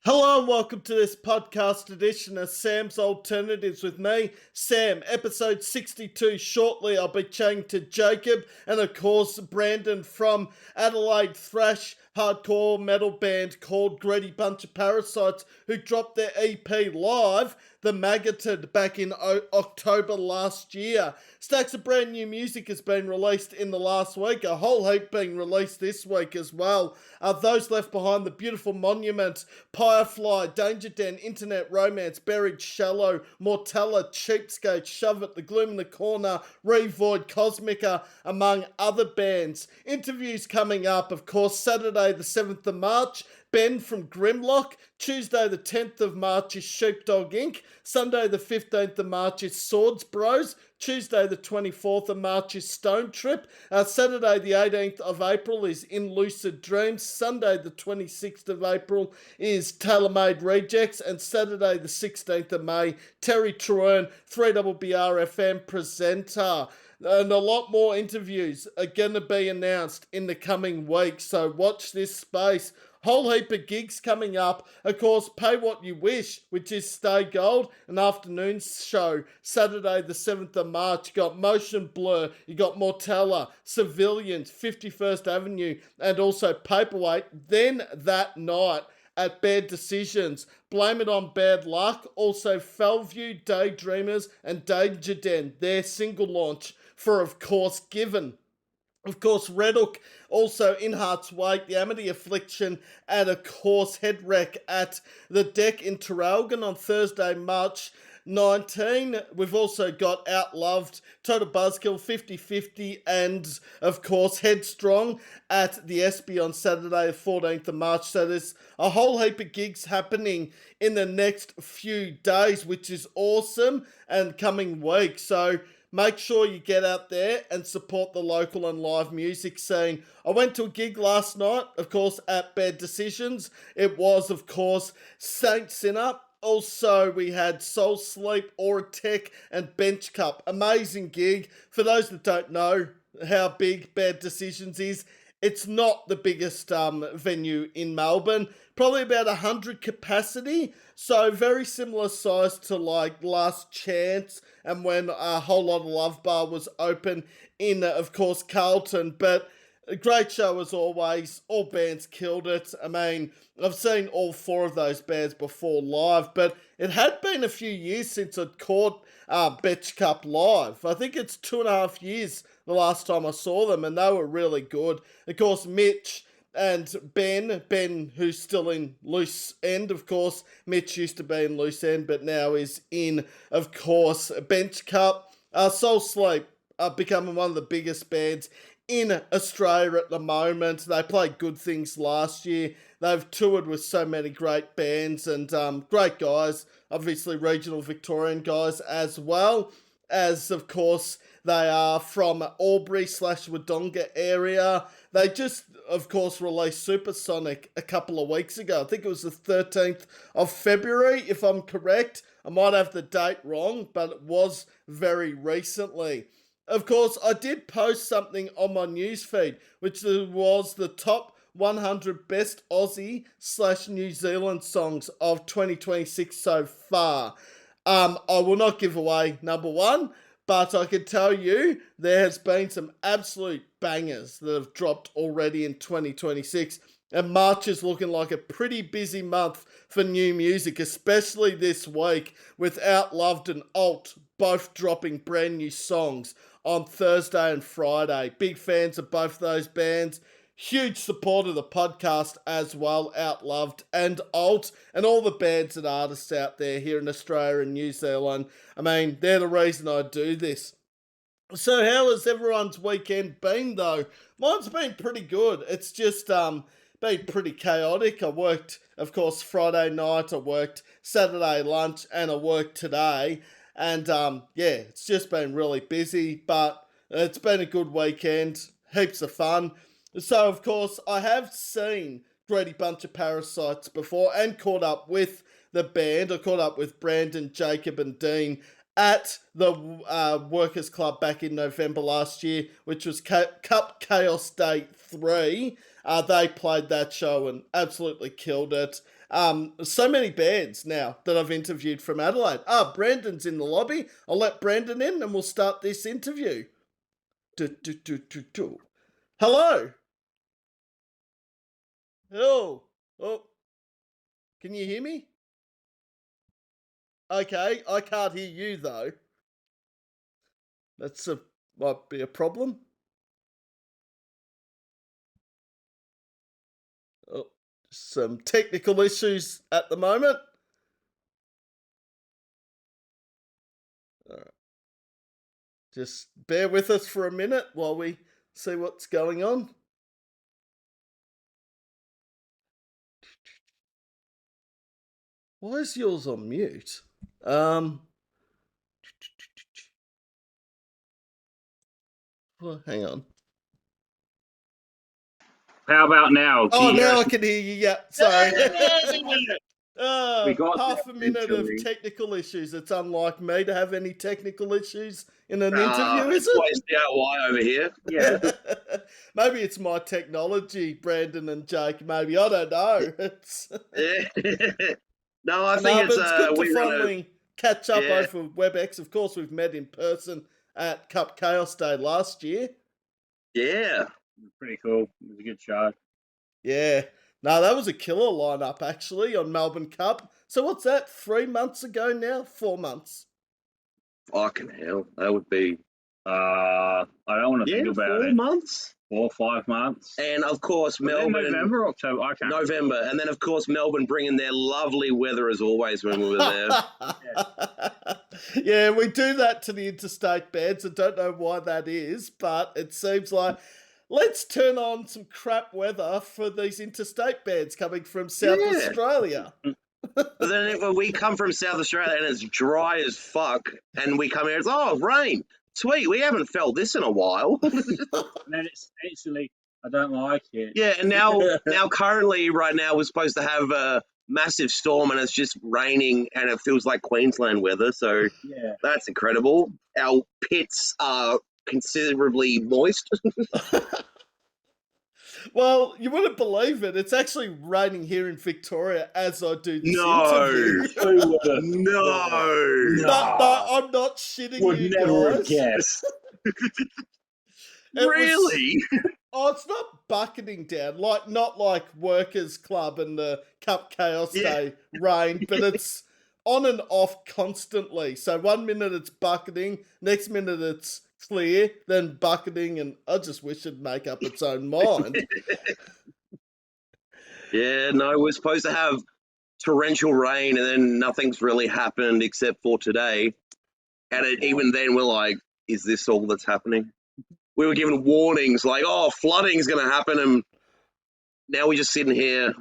Hello and welcome to this podcast edition of Sam's Alternatives with me, Sam, episode 62. Shortly I'll be chatting to Jacob and of course Brandon from Adelaide Thrash Hardcore metal band called Greedy Bunch of Parasites, who dropped their EP live, the Maggoted, back in October last year. Stacks of brand new music has been released in the last week, a whole heap being released this week as well. Those left behind: The Beautiful Monument, Firefly, Danger Den, Internet Romance, Buried Shallow, Mortella, Cheapskate, Shove It, The Gloom in the Corner, Revoid, Cosmica, among other bands. Interviews coming up, of course, Saturday the 7th of March, Ben from Grimlock. Tuesday the 10th of March is Sheepdog Inc. Sunday the 15th of March is Swords Bros. Tuesday the 24th of March is Stone Trip. Saturday the 18th of April is In Lucid Dreams. Sunday the 26th of April is Tailor-Made Rejects. And Saturday the 16th of May, Terry Truern, 3BBR FM presenter. And a lot more interviews are going to be announced in the coming weeks, so watch this space. Whole heap of gigs coming up. Of course, Pay What You Wish, which is Stay Gold, an afternoon show, Saturday the 7th of March. You got Motion Blur, you got Mortella, Civilians, 51st Avenue, and also Paperweight. Then that night at Bad Decisions, Blame It On Bad Luck, also Fellview, Daydreamers, and Danger Den, their single launch for, of course, Given. Of course, Red Hook, also In Heart's Wake, The Amity Affliction, and of course, Head Wreck at the Deck in Traralgon on Thursday, March 19. We've also got Outloved, Total Buzzkill, 50/50, and of course Headstrong at the Espy on Saturday the 14th of March. So there's a whole heap of gigs happening in the next few days, which is awesome, and coming weeks. So make sure you get out there and support the local and live music scene. I went to a gig last night, of course, at Bad Decisions. It was, of course, Saint Sinner. Also, we had Soul Sleep, Aura Tech, and Bench Cup. Amazing gig. For those that don't know how big Bad Decisions is, it's not the biggest venue in Melbourne. Probably about 100 capacity. So very similar size to like Last Chance and when A Whole Lot of Love Bar was open in, of course, Carlton. But a great show as always. All bands killed it. I mean, I've seen all four of those bands before live, but it had been a few years since I'd caught Betch Cup live. I think it's 2.5 years the last time I saw them, and they were really good. Of course, Mitch and Ben, who's still in Loose End, of course. Mitch used to be in Loose End, but now is in, of course, Bench Cup. Soul Sleep are becoming one of the biggest bands in Australia at the moment. They played Good Things last year. They've toured with so many great bands and great guys, obviously regional Victorian guys as well, as of course they are from Albury/Wodonga area. They just, of course, released Supersonic a couple of weeks ago. I think it was the 13th of February, if I'm correct. I might have the date wrong, but it was very recently. Of course, I did post something on my newsfeed, which was the top 100 best Aussie/New Zealand songs of 2026 so far. I will not give away number one, but I can tell you there has been some absolute bangers that have dropped already in 2026. And March is looking like a pretty busy month for new music, especially this week, with Outloved and Alt both dropping brand new songs on Thursday and Friday. Big fans of both those bands. Huge support of the podcast as well, Outloved and Alt, and all the bands and artists out there here in Australia and New Zealand. I mean, they're the reason I do this. So how has everyone's weekend been, though? Mine's been pretty good. It's just been pretty chaotic. I worked, of course, Friday night, I worked Saturday lunch, and I worked today. And yeah, it's just been really busy, but it's been a good weekend. Heaps of fun. So, of course, I have seen Greedy Bunch of Parasites before and caught up with the band. I caught up with Brandon, Jacob, and Dean at the Workers Club back in November last year, which was Cup Chaos Day 3. They played that show and absolutely killed it. So many bands now that I've interviewed from Adelaide. Brandon's in the lobby. I'll let Brandon in and we'll start this interview. Hello. Oh, can you hear me? Okay, I can't hear you though. Might be a problem. Oh, some technical issues at the moment. All right. Just bear with us for a minute while we see what's going on. Why is yours on mute? Well, hang on. How about now? Now I can hear you. Yeah, sorry. We got half a minute of technical issues. It's unlike me to have any technical issues in an interview, is it? It's DIY over here. Yeah. Maybe it's my technology, Brandon and Jake. Maybe, I don't know. No, I think it's good to finally catch up over WebEx. Of course, we've met in person at Cup Chaos Day last year. Yeah. Pretty cool. It was a good show. Yeah. No, that was a killer lineup, actually, on Melbourne Cup. So what's that, 3 months ago now? 4 months? Fucking hell. That would be... I don't want to think about 4 months? 4 or 5 months. And, of course, Melbourne... November, October? I can't November. remember. And then, of course, Melbourne bringing their lovely weather as always when we were there. Yeah, we do that to the interstate bands. I don't know why that is, but it seems like... Let's turn on some crap weather for these interstate bands coming from South Australia. But then when we come from South Australia and it's dry as fuck, and we come here, it's, rain. Sweet, we haven't felt this in a while. And then it's actually, I don't like it. Yeah, and now currently, right now, we're supposed to have a massive storm and it's just raining and it feels like Queensland weather, so that's incredible. Our pits are considerably moist. Well, you wouldn't believe it. It's actually raining here in Victoria as I do this interview. No, I'm not shitting you guys. Would never have guessed. Really? It's not bucketing down, not like Workers Club and the Cup Chaos Day rain, but it's on and off constantly. So 1 minute it's bucketing, next minute it's clear, then bucketing, and I just wish it'd make up its own mind. Yeah, no, we're supposed to have torrential rain and then nothing's really happened except for today. And even then we're like, is this all that's happening? We were given warnings like, flooding's going to happen, and now we're just sitting here.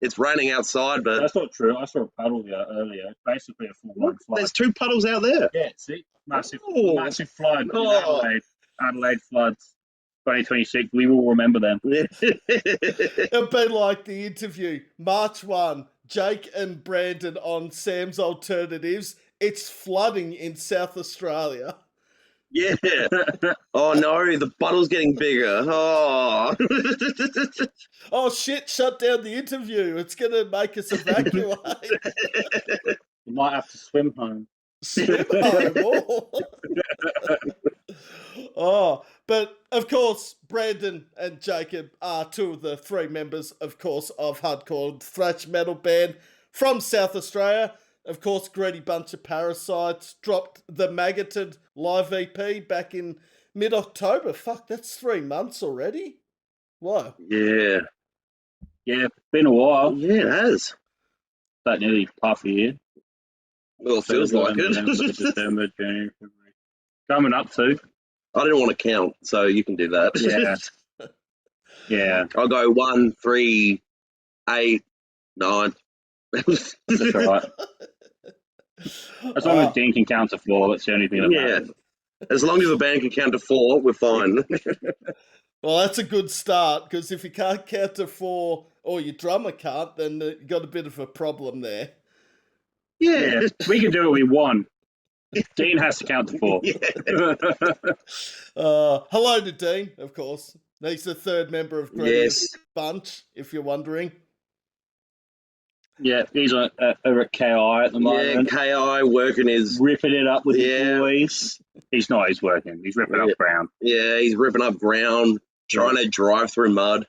It's raining outside, but... That's not true. I saw a puddle earlier. Basically a full-blown flood. There's 2 puddles out there. Yeah, see? Massive flood in Adelaide. Adelaide floods. 2026. We will remember them. It'll be like the interview. March 1, Jake and Brandon on Sam's Alternatives. It's flooding in South Australia. Yeah. Oh, no, the puddle's getting bigger. Oh. Oh, shit, shut down the interview. It's going to make us evacuate. You might have to swim home. But of course, Brandon and Jacob are 2 of the 3 members, of course, of Hardcore Thrash Metal band from South Australia. Of course, Greedy Bunch of Parasites dropped the Maggoted live EP back in mid-October. Fuck, that's 3 months already. Whoa. Yeah. Yeah, been a while. Yeah, it has. About nearly half a year. Well, it feels like it. December, January, February. Coming up to. I didn't want to count, so you can do that. Yeah. Yeah. I'll go 1, 3, 8, 9. That's all right. As long as Dean can count to 4, that's the only thing that matters. As long as the band can count to 4, we're fine. Well, that's a good start, because if you can't count to 4, or your drummer can't, then you've got a bit of a problem there. Yeah. We can do it with 1. Dean has to count to 4. Hello to Dean, of course. He's the 3rd member of Greedy Bunch, if you're wondering. Yeah, he's at KI at the moment. KI working his ripping it up with the boys. He's not. He's working. He's ripping up ground. Yeah, he's ripping up ground, trying to drive through mud,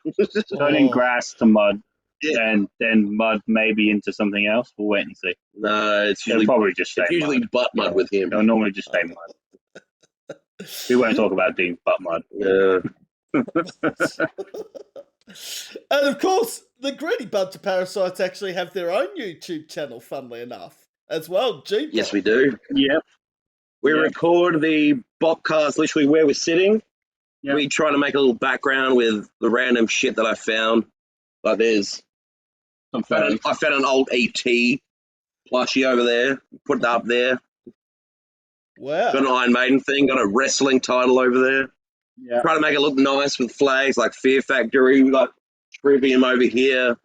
turning grass to mud, and then mud maybe into something else. We'll wait and see. No, it's usually probably just stay usually mud. butt mud with him. They'll normally just stay mud. We won't talk about Dean's butt mud. Yeah. And of course, the Greedy Bunch of Parasites actually have their own YouTube channel, funnily enough, as well. Yes, we do. Yep. We record the botcast literally where we're sitting. Yep. We try to make a little background with the random shit that I found. Like I found an old ET plushie over there. Put it up there. Wow. Got an Iron Maiden thing. Got a wrestling title over there. Yeah. Try to make it look nice with flags like Fear Factory. We got Trivium over here.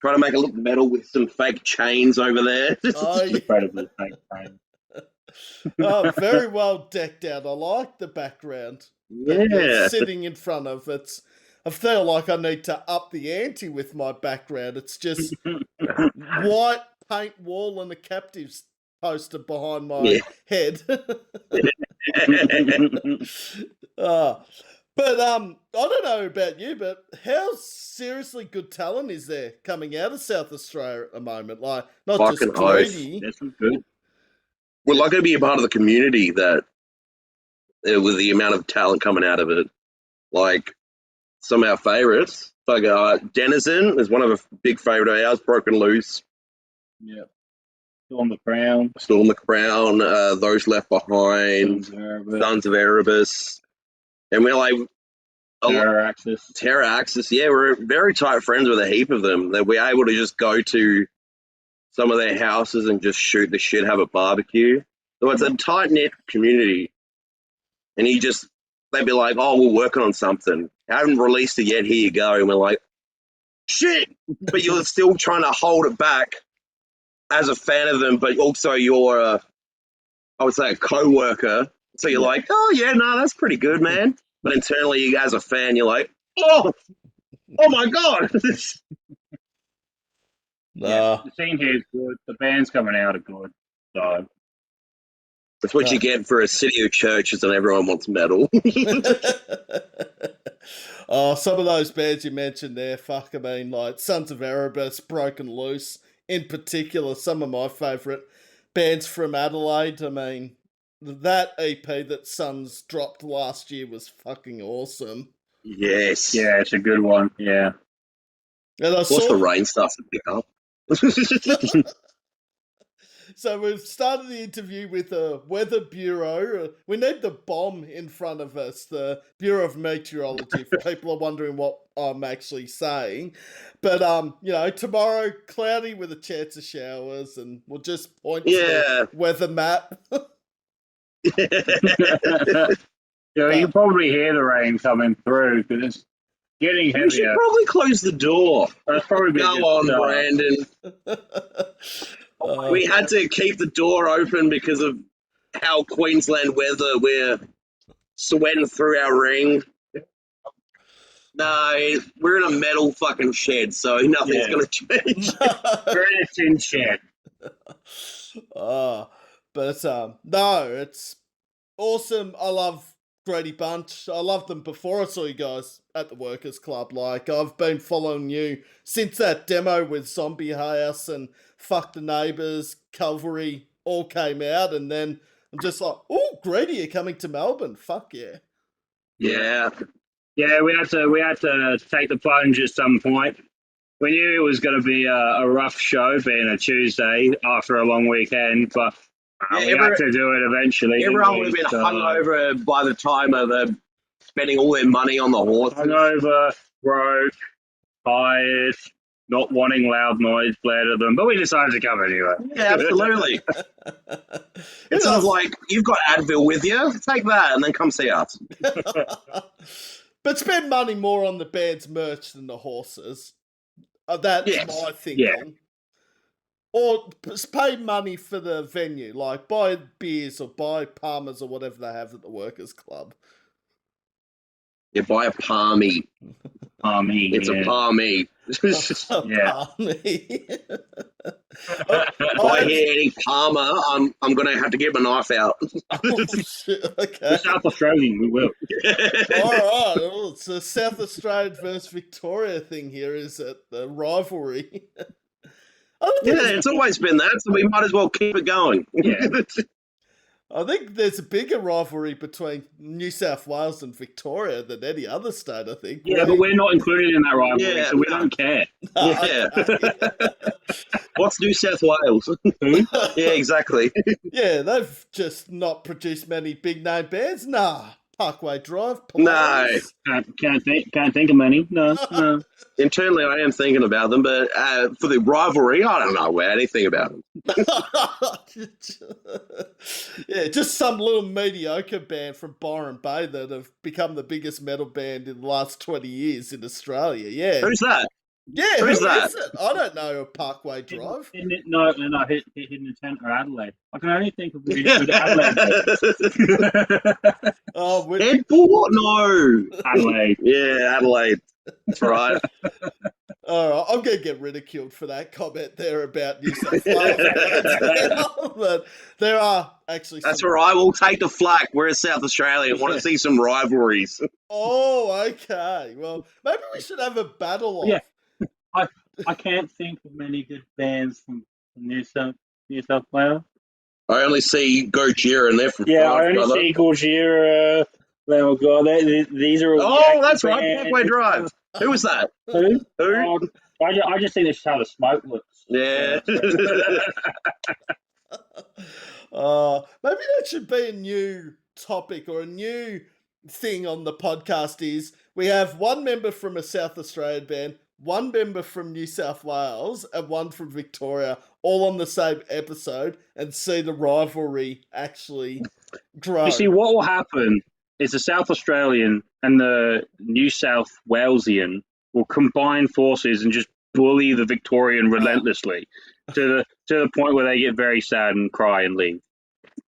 Try to make it look metal with some fake chains over there. Oh, incredibly fake chains. Oh, very well decked out. I like the background. Yeah. Sitting in front of it. I feel like I need to up the ante with my background. It's just white paint wall and a captives poster behind my head. But I don't know about you, but how seriously good talent is there coming out of South Australia at the moment? Like, not Fucking just Greedy. That's good. We're lucky to be a part of the community that, with the amount of talent coming out of it. Like, some of our favourites, like Denizen is one of a big favourite of ours, Broken Loose. Yeah. Storm the Crown. Those Left Behind, Sons of Erebus. And we're like... Terror Axis, yeah, we're very tight friends with a heap of them. That we're able to just go to some of their houses and just shoot the shit, have a barbecue. So it's a tight-knit community. And they'd be like, oh, we're working on something. I haven't released it yet, here you go. And we're like, shit! But you're still trying to hold it back as a fan of them, but also you're, I would say, a co-worker. So you're like, oh, yeah, no, that's pretty good, man. But internally, as a fan, you're like, oh my God. The scene here is good. The bands coming out are good. So that's what you get for a city of churches and everyone wants metal. Oh, some of those bands you mentioned there, fuck, I mean, like Sons of Erebus, Broken Loose, in particular, some of my favourite bands from Adelaide. I mean, that EP that Sons dropped last year was fucking awesome. Yes. Yeah, it's a good one. Yeah. And what's the rain stuff to pick up? So we've started the interview with the Weather Bureau. We need the bomb in front of us, the Bureau of Meteorology, if people are wondering what I'm actually saying. But, tomorrow, cloudy with a chance of showers, and we'll just point to the weather map. You can probably hear the rain coming through because it's getting heavier. You should probably close the door. That's probably Go on, Brandon. We had to keep the door open because of how Queensland weather, we're sweating through our ring. No, we're in a metal fucking shed, so nothing's going to change. We're in a tin shed. No, it's awesome. I love Greedy Bunch. I loved them before I saw you guys at the Workers Club. Like, I've been following you since that demo with Zombie House and Fuck the Neighbours, Calvary all came out, and then I'm just like, oh, Greedy, you're coming to Melbourne. Fuck yeah. Yeah. Yeah, we had to take the plunge at some point. We knew it was going to be a rough show, being a Tuesday after a long weekend, but we had to do it eventually. Everyone would have been hungover by the time of them spending all their money on the horses. Hungover, broke, tired, not wanting loud noise blared at them, but we decided to come anyway. Yeah, absolutely. It's sort of like, you've got Advil with you, take that and then come see us. But spend money more on the band's merch than the horses. That's my thinking. Yeah. Or pay money for the venue, like buy beers or buy Palmers or whatever they have at the Workers Club. You buy a palmy. Palmy. It's a palmy. Yeah. Palmy. If I hear any Palmer, I'm gonna have to get my knife out. Oh, shit. Okay. We're South Australian. We will. All right. Well, it's a South Australian versus Victoria thing here, is it? The rivalry. It's always been that, so we might as well keep it going. Yeah. I think there's a bigger rivalry between New South Wales and Victoria than any other state, I think. Yeah, but we're not included in that rivalry, Yeah, so we no. don't care. Yeah. What's New South Wales? Who? Yeah, exactly. Yeah, they've just not produced many big name bands. Nah. Parkway Drive, No. Polaris. Can't think of many. No. Internally, I am thinking about them, but for the rivalry, I don't know anything about them. Yeah, just some little mediocre band from Byron Bay that have become the biggest metal band in the last 20 years in Australia. Yeah. Who's that? Yeah, Who's who that? is it? I don't know Parkway Drive. No, Hidden Tent or Adelaide. I can only think of the Adelaide. Oh, Deadpool? No. Adelaide. Yeah, Adelaide. That's right. all right, I'm going to get ridiculed for that comment there about New South Wales. But there are actually That's all right. We'll take the flak. We're in South Australia. Want to see some rivalries. Oh, okay. Well, maybe we should have a battle off. Yeah. I can't think of many good bands from New South Wales. I only see Gojira and they're from Yeah, France, I only brother. see Gojira. Oh god, these are all. Oh, that's right. Parkway Drive. Who was that? Who? Who? I just think it's how the smoke looks. Yeah. Maybe that should be a new topic or a new thing on the podcast. Is we have one member from a South Australian band, one member from New South Wales, and one from Victoria, all on the same episode, and see the rivalry actually grow. You see, what will happen is the South Australian and the New South Walesian will combine forces and just bully the Victorian relentlessly to the point where they get very sad and cry and leave.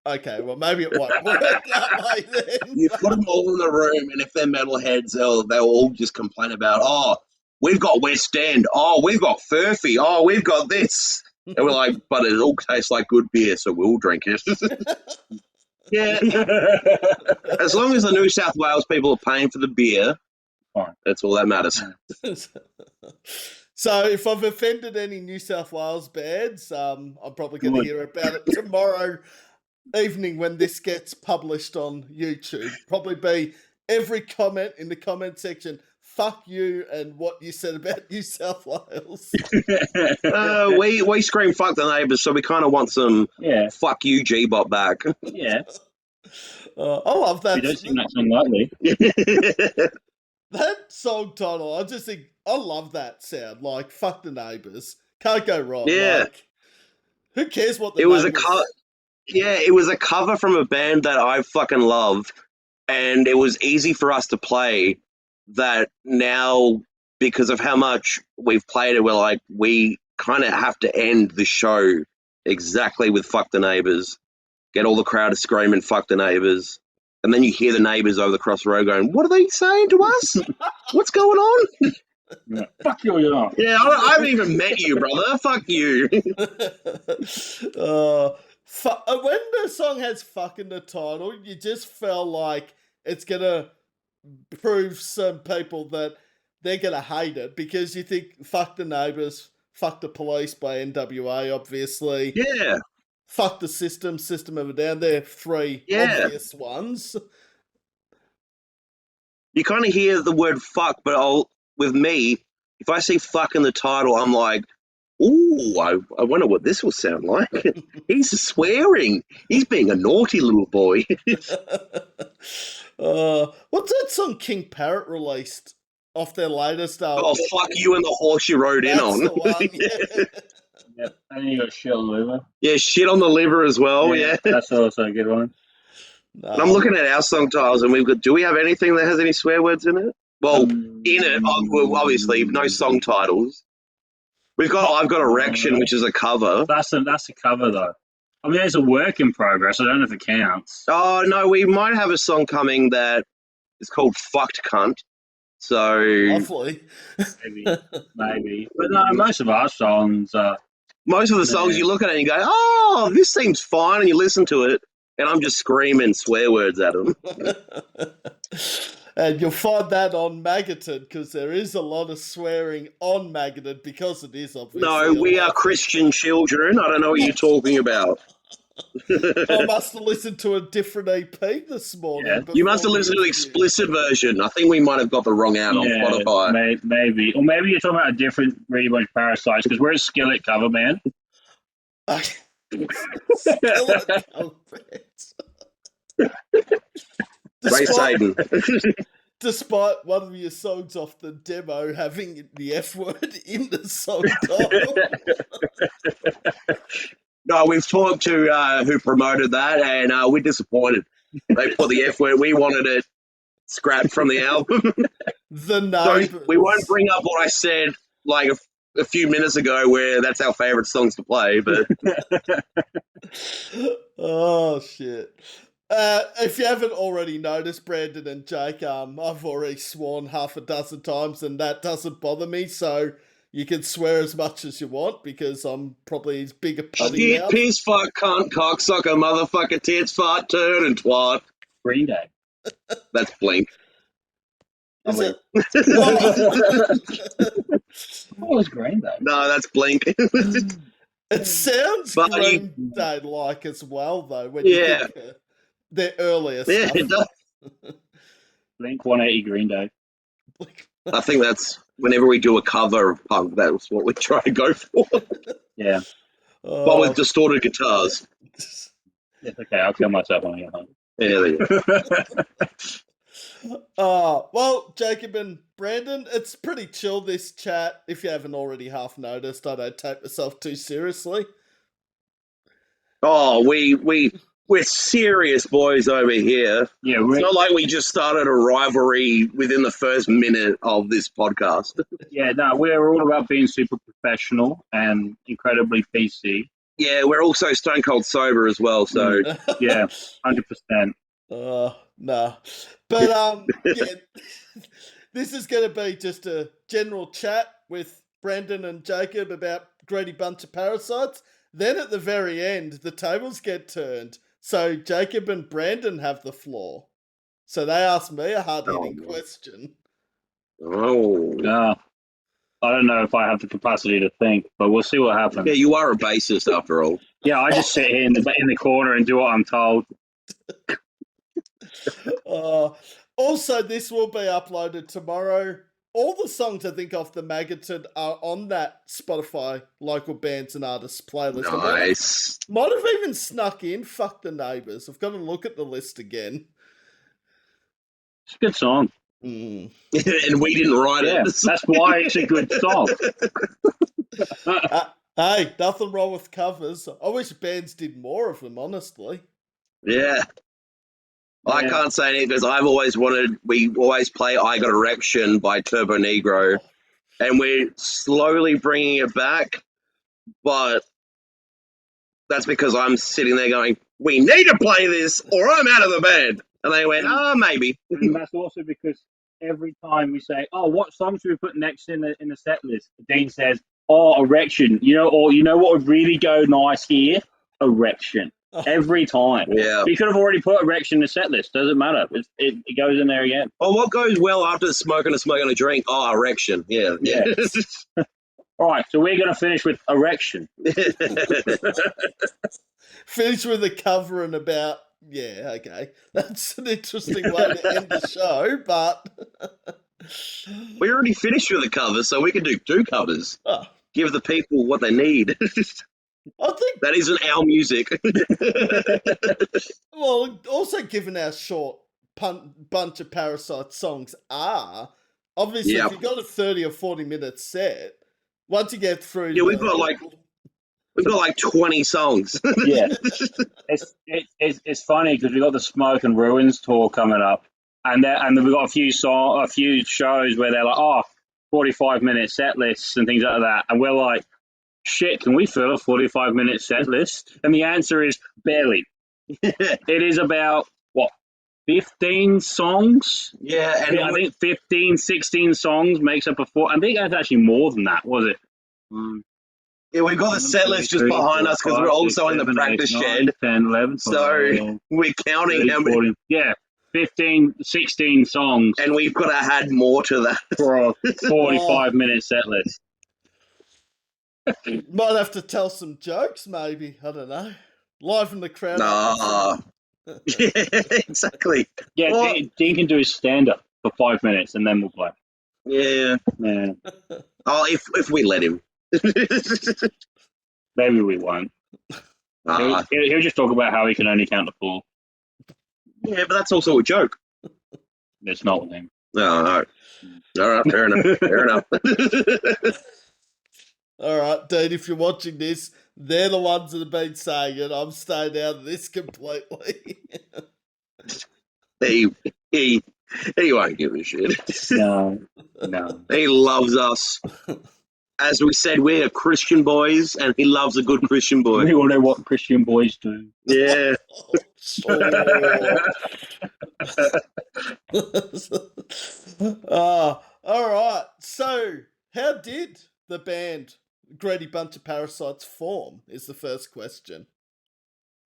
Okay, well, maybe it won't work that way then. You put them all in the room, and if they're metalheads, they'll all just complain about, oh, we've got West End. Oh, we've got Furphy. Oh, we've got this. And we're like, but it all tastes like good beer, so we'll drink it. Yeah. As long as the New South Wales people are paying for the beer, fine. That's all that matters. So if I've offended any New South Wales bands, I'm probably going to hear about it tomorrow evening when this gets published on YouTube. Probably be every comment in the comment section, fuck you and what you said about New South Wales. We scream fuck the neighbours, so we kind of want some fuck you G-bop back. Yeah. I love that. You don't sing that song lightly. That song title, I just think, I love that sound. Like, fuck the neighbours. Can't go wrong. Yeah. Like, who cares what the It was neighbours... it was a cover from a band that I fucking love, and it was easy for us to play. That now, because of how much we've played it, we're like, we kind of have to end the show exactly with fuck the neighbours. Get all the crowd screaming fuck the neighbours. And then you hear the neighbours over the cross road going, what are they saying to us? What's going on? Yeah. Fuck you, you are. Yeah, I haven't even met you, brother. Fuck you. when the song has fuck in the title, you just felt like it's going to prove some people that they're going to hate it because you think fuck the neighbours, fuck the police by NWA, obviously. Yeah. Fuck the system of a down. They're three obvious ones. You kind of hear the word fuck, but with me, if I see fuck in the title, I'm like, ooh, I wonder what this will sound like. He's swearing. He's being a naughty little boy. What's that song King Parrot released off their latest album? Oh, fuck you and the horse you rode in on. The one, yeah. Yeah, and you got shit on the liver. Yeah, shit on the liver as well. Yeah, that's also a good one. No. I'm looking at our song titles, and do we have anything that has any swear words in it? Well, in it, well, obviously, no song titles. I've got Erection, which is a cover. That's a cover though. I mean, there's a work in progress. I don't know if it counts. Oh no, we might have a song coming that It's called Fucked Cunt. So Lovely. maybe. But no, most of our songs most of the songs you look at it and you go, oh, this seems fine, and you listen to it, and I'm just screaming swear words at them. And you'll find that on Maggoted, because there is a lot of swearing on Maggoted, because it is obviously. No, we are Christian children. I don't know what you're talking about. I must have listened to a different EP this morning. You must have listened to the explicit version. I think we might have got the wrong ad on Spotify. Maybe. Or maybe you're talking about a different Greedy Bunch of Parasites, because we're a Skillet cover band. Skillet cover band. Ray Satan. Despite one of your songs off the demo having the F word in the song title. No, we've talked to who promoted that, and we're disappointed. They put the F word. We wanted it scrapped from the album. The Neighbours. So we won't bring up what I said like a few minutes ago, where that's our favourite songs to play. But oh shit! If you haven't already noticed, Brandon and Jake, I've already sworn half a dozen times, and that doesn't bother me. So you can swear as much as you want, because I'm probably as big a putty now. Shit, piss, fuck, cunt, cocksucker, motherfucker, tits, fart, turd, and twat. Green Day. That's Blink. Is it? What was Green Day? No, that's Blink. It sounds Green Day-like as well, though, when you think their earlier stuff. Yeah, it does. Blink 180 Green Day. I think that's whenever we do a cover of punk, that's what we try to go for. Yeah. But with distorted guitars. It's okay, I'll kill myself when I get home. Yeah, there you go. Well, Jacob and Brandon, it's pretty chill, this chat. If you haven't already half noticed, I don't take myself too seriously. Oh, we're serious boys over here. Yeah, it's not like we just started a rivalry within the first minute of this podcast. Yeah, no, we're all about being super professional and incredibly PC. Yeah, we're also stone cold sober as well, so yeah, 100%. No. But yeah, this is going to be just a general chat with Brandon and Jacob about Greedy Bunch of Parasites. Then at the very end, the tables get turned. So Jacob and Brandon have the floor. So they ask me a hard-hitting question. Oh. I don't know if I have the capacity to think, but we'll see what happens. Yeah, you are a bassist after all. Yeah, I just sit here in the corner and do what I'm told. Also, this will be uploaded tomorrow. All the songs I think off the Maggoted are on that Spotify local bands and artists playlist. Nice. Might have even snuck in Fuck the Neighbours. I've got to look at the list again. It's a good song. And we didn't write it. That's why it's a good song. Hey, nothing wrong with covers. I wish bands did more of them, honestly. Yeah. I can't say anything because we always play I Got Erection by Turbo Negro, and we're slowly bringing it back, but that's because I'm sitting there going, we need to play this or I'm out of the band. And they went, maybe. And that's also because every time we say, what song should we put next in the set list? Dean says, Erection. You know what would really go nice here? Erection. Every time. Yeah. You could have already put Erection in the set list. Doesn't matter. It goes in there again. Oh, what goes well after smoking a drink? Erection. Yeah. All right, so we're going to finish with Erection. Finish with a cover and about... Yeah, okay. That's an interesting way to end the show, but... We already finished with a cover, so we can do 2 covers. Oh. Give the people what they need. I think that isn't our music. Well, also given our short bunch of Parasite songs are, obviously if you've got a 30 or 40 minute set, once you get through... Yeah, we've got like 20 songs. Yeah. It's funny because we've got the Smoke and Ruins tour coming up, and we've got a few shows where they're like, 45-minute set lists and things like that, and we're like, shit, can we fill a 45-minute set list? And the answer is barely. It is about, 15 songs. Yeah, and I think 15, 16 songs makes up a four. I think that's actually more than that, was it? Yeah, we've got the set list just behind us because we're also in the practice shed. 10, 11, 12, so we're counting 13, how many. 14, yeah, 15, 16 songs. And we've got to add more to that. For a 45-minute set list. Might have to tell some jokes, maybe. I don't know. Liven the crowd Nah. up. Yeah, exactly. Yeah, Well, Dean can do his stand-up for 5 minutes and then we'll play. Yeah. Oh, if we let him. Maybe we won't. He'll just talk about how he can only count to 4. Yeah, but that's also a joke. It's not with him. No. All right, fair enough. Fair enough. All right, Dean, if you're watching this, they're the ones that have been saying it. I'm staying out of this completely. He won't give a shit. No. He loves us. As we said, we're Christian boys, and he loves a good Christian boy. We all know what Christian boys do. Yeah. All right. So, how did the band Greedy Bunch of Parasites form? Is the first question.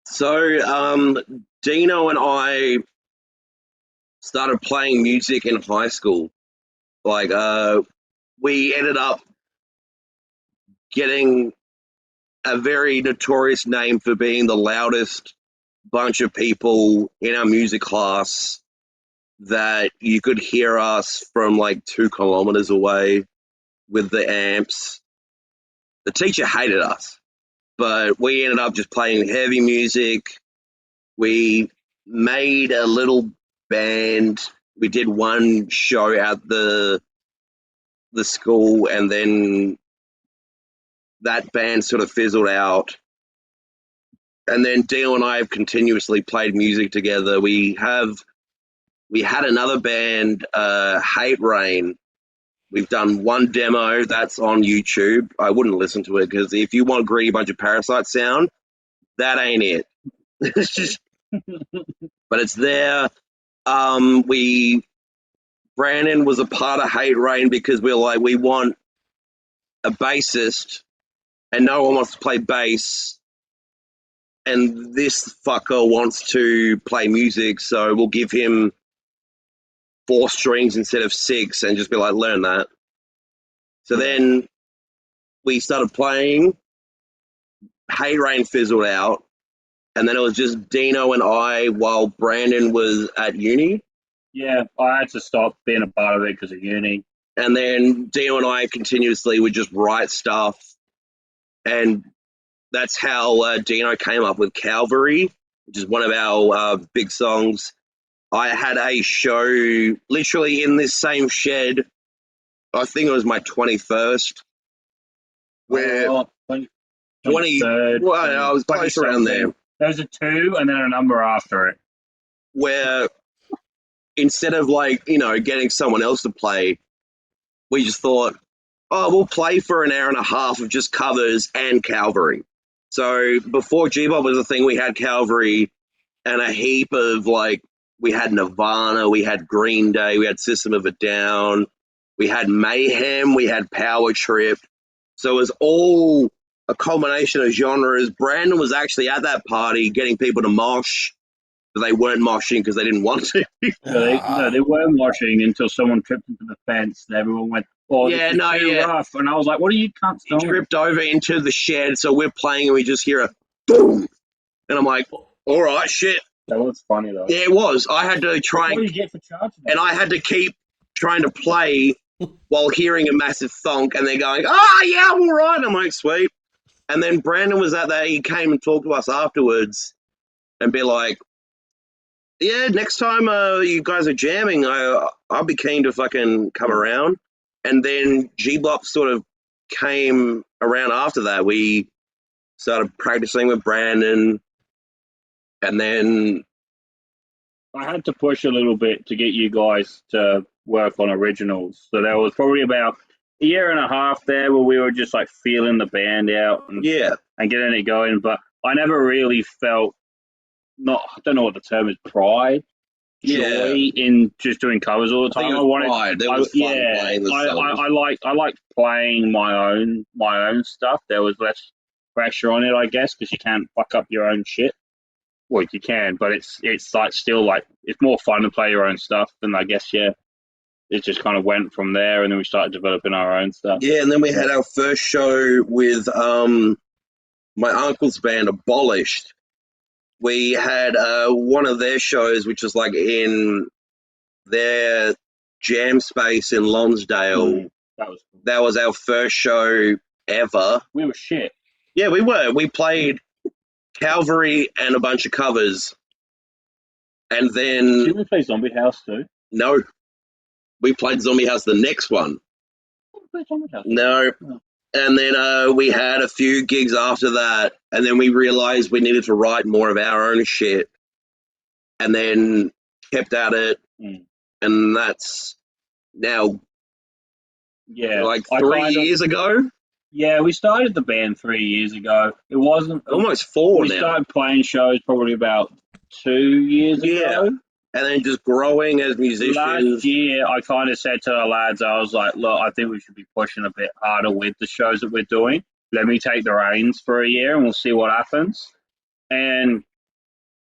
So, Dino and I started playing music in high school. Like, we ended up getting a very notorious name for being the loudest bunch of people in our music class, that you could hear us from like 2 kilometers away with the amps. The teacher hated us, but we ended up just playing heavy music. We made a little band. We did one show at the school, and then that band sort of fizzled out. And then Dale and I have continuously played music together. We had another band, Hate Rain. We've done one demo that's on YouTube. I wouldn't listen to it because if you want Greedy Bunch of Parasites sound, that ain't it. But it's there. Brandon was a part of Hate Rain because we're like, we want a bassist and no one wants to play bass. And this fucker wants to play music, so we'll give him 4 strings instead of 6 and just be like, learn that. So then we started playing. Hate Rain fizzled out. And then it was just Dino and I while Brandon was at uni. Yeah, I had to stop being a part of it because of uni. And then Dino and I continuously would just write stuff. And that's how Dino came up with Calvary, which is one of our big songs. I had a show literally in this same shed. I think it was my 21st. Where 20, well, I was close around there. There's a 2 and then a number after it. Where instead of getting someone else to play, we just thought, oh, we'll play for an hour and a half of just covers and Calvary. So before G-Bob was a thing, we had Calvary and a heap of we had Nirvana, we had Green Day, we had System of a Down, we had Mayhem, we had Power Trip. So it was all a combination of genres. Brandon was actually at that party getting people to mosh, but they weren't moshing because they didn't want to. No, they were moshing until someone tripped into the fence and everyone went, oh, yeah, this is too rough. And I was like, what are you cunts doing? He tripped over into the shed, so we're playing and we just hear a boom. And I'm like, all right, shit. That was funny, though. Yeah, it was. I had to try what do you get for charging? And I had to keep trying to play while hearing a massive thonk, and they're going, oh, yeah, I'm all right. I'm like, sweet. And then Brandon was at that. He came and talked to us afterwards and be like, yeah, next time you guys are jamming, I'll be keen to fucking come around. And then G-Bop sort of came around after that. We started practicing with Brandon, and then I had to push a little bit to get you guys to work on originals. So there was probably about a year and a half there where we were just feeling the band out and getting it going. But I never really felt, I don't know what the term is, pride joy in just doing covers all the time. There was fun playing the songs. I like playing my own stuff. There was less pressure on it, I guess, because you can't fuck up your own shit. Well, you can, but it's like still like it's more fun to play your own stuff than I guess. Yeah, it just kind of went from there, and then we started developing our own stuff. Yeah, and then we had our first show with my uncle's band, Abolished. We had one of their shows, which was like in their jam space in Lonsdale. That was our first show ever. We were shit. Yeah, we were. We played Calvary and a bunch of covers. And then... Did we play Zombie House too? No. We played Zombie House the next one. No. Oh. And then we had a few gigs after that, and then we realized we needed to write more of our own shit, and then kept at it, and that's now like 3 years ago. Yeah, we started the band 3 years ago. It wasn't... Almost 4 we now. We started playing shows probably about 2 years ago. And then just growing as musicians. Last year, I kind of said to the lads, I was like, look, I think we should be pushing a bit harder with the shows that we're doing. Let me take the reins for a year and we'll see what happens. And,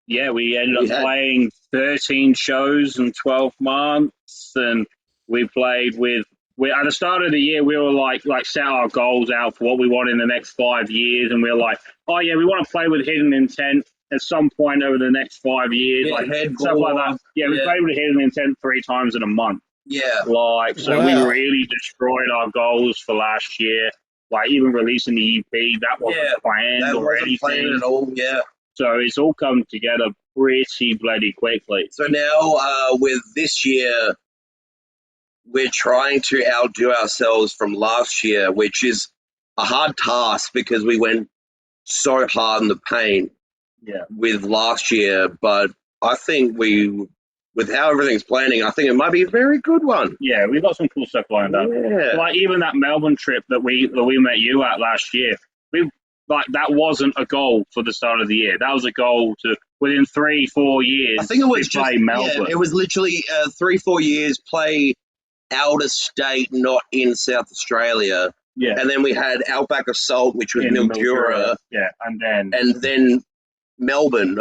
yeah, we ended up playing 13 shows in 12 months. And we played with... at the start of the year, we were like set our goals out for what we want in the next 5 years. And we were like, oh, yeah, we want to play with Hidden Intent at some point over the next 5 years, like stuff like that. Yeah, we played with Hidden Intent 3 times in a month. Yeah, we really destroyed our goals for last year. Like even releasing the EP, that wasn't planned or anything. Planned at all. Yeah. So it's all come together pretty bloody quickly. So now with this year, we're trying to outdo ourselves from last year, which is a hard task because we went so hard in the paint. Yeah, with last year, but I think with how everything's planning, I think it might be a very good one. Yeah, we've got some cool stuff lined up. Yeah. Like even that Melbourne trip that we met you at last year, that wasn't a goal for the start of the year. That was a goal to within 3-4 years. I think it was just Melbourne. It was literally 3-4 years play out of state, not in South Australia. Yeah, and then we had Outback Assault, which was in Mildura. Yeah, and then Melbourne,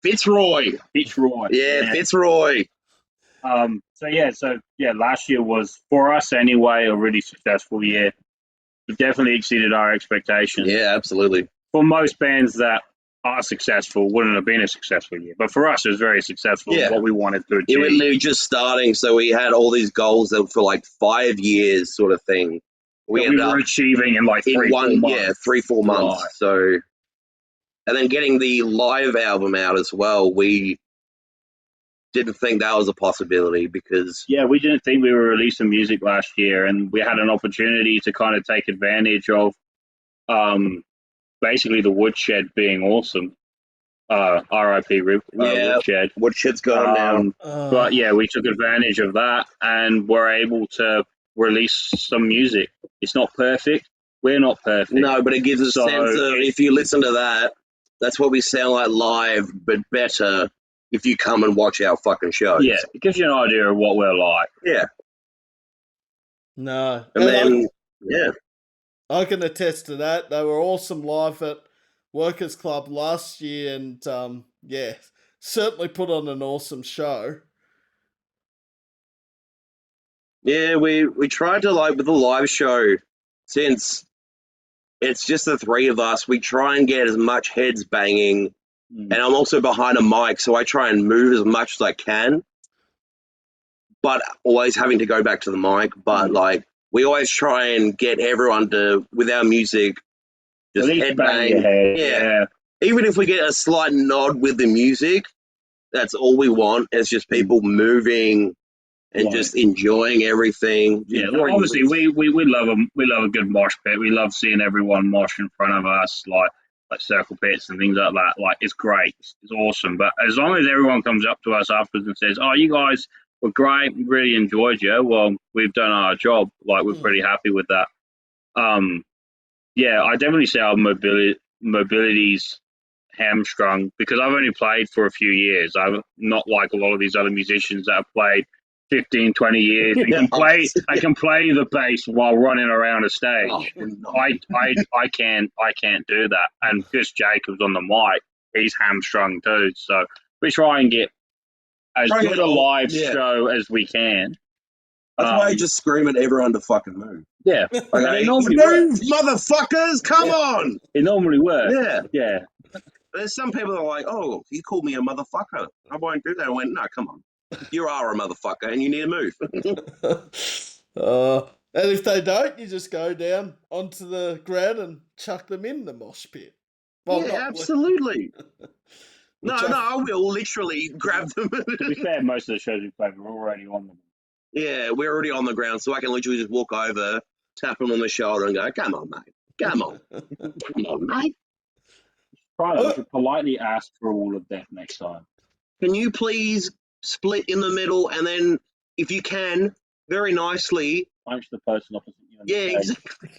Fitzroy. Yeah, Fitzroy. So last year was, for us anyway, a really successful year. It definitely exceeded our expectations. Yeah, absolutely. For most bands that are successful, wouldn't have been a successful year. But for us, it was very successful. What we wanted to achieve. We were just starting, so we had all these goals that were for like 5 years sort of thing. We were achieving in like 3-4 months. Yeah, 3-4 months. Right. So... And then getting the live album out as well, we didn't think that was a possibility because... Yeah, we didn't think we were releasing music last year, and we had an opportunity to kind of take advantage of basically the Woodshed being awesome. R.I.P. Woodshed. Woodshed's gone now. But yeah, we took advantage of that and were able to release some music. It's not perfect. We're not perfect. No, but it gives a sense of, if you listen to that, that's what we sound like live, but better if you come and watch our fucking shows. Yeah, it gives you an idea of what we're like. Yeah. No. And then, I can attest to that. They were awesome live at Workers Club last year and, certainly put on an awesome show. Yeah, we tried to, with the live show, since... It's just the three of us. We try and get as much heads banging. And I'm also behind a mic, so I try and move as much as I can. But always having to go back to the mic. But, we always try and get everyone to, with our music, just head bang. Yeah. Even if we get a slight nod with the music, that's all we want. It's just people moving and just enjoying everything. Yeah, obviously we love a good mosh pit. We love seeing everyone mosh in front of us, like circle pits and things like that. Like it's great, it's awesome. But as long as everyone comes up to us afterwards and says, "Oh, you guys were great, really enjoyed you," well, we've done our job. Like we're pretty happy with that. I definitely say our mobility's hamstrung because I've only played for a few years. I'm not like a lot of these other musicians that have played 15, 20 years and I can play the bass while running around a stage. Oh, no. I can't do that. And because Jacob's on the mic, he's hamstrung too. So we try and get as good a live show as we can. That's why I just scream at everyone to fucking move. Yeah. Like, move, motherfuckers! Come on! It normally works. Yeah. Yeah. There's some people that are like, oh, you called me a motherfucker. I won't do that. I went, no, come on. You are a motherfucker and you need to move. And if they don't, you just go down onto the ground and chuck them in the mosh pit. Well, yeah, absolutely. No, I will literally grab them. To be fair, most of the shows we played were already on them. Yeah, we're already on the ground, so I can literally just walk over, tap him on the shoulder and go, come on, mate. Come on. Come on, mate. We should politely ask for a wall of death next time. Can you please split in the middle and then, if you can, very nicely... punch the person opposite you. Yeah, exactly.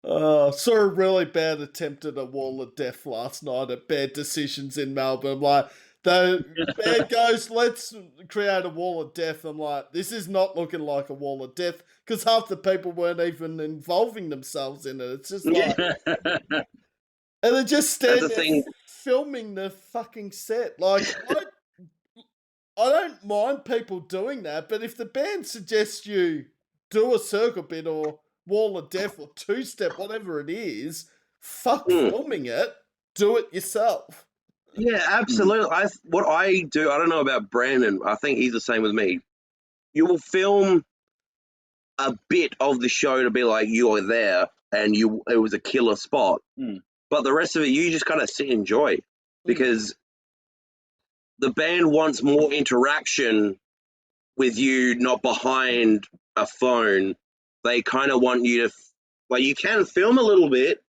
Saw a really bad attempt at a wall of death last night at Bad Decisions in Melbourne. Like, the band goes, let's create a wall of death. I'm like, this is not looking like a wall of death because half the people weren't even involving themselves in it. It's just like... and they're just standing there filming the fucking set. Like, I don't mind people doing that, but if the band suggests you do a circle bit or wall of death or two-step, whatever it is, fuck filming it, do it yourself. Yeah, absolutely. What I do, I don't know about Brandon, I think he's the same with me. You will film a bit of the show to be like you're there and it was a killer spot. But the rest of it, you just kind of sit and enjoy because the band wants more interaction with you, not behind a phone. They kind of want you to, like, you can film a little bit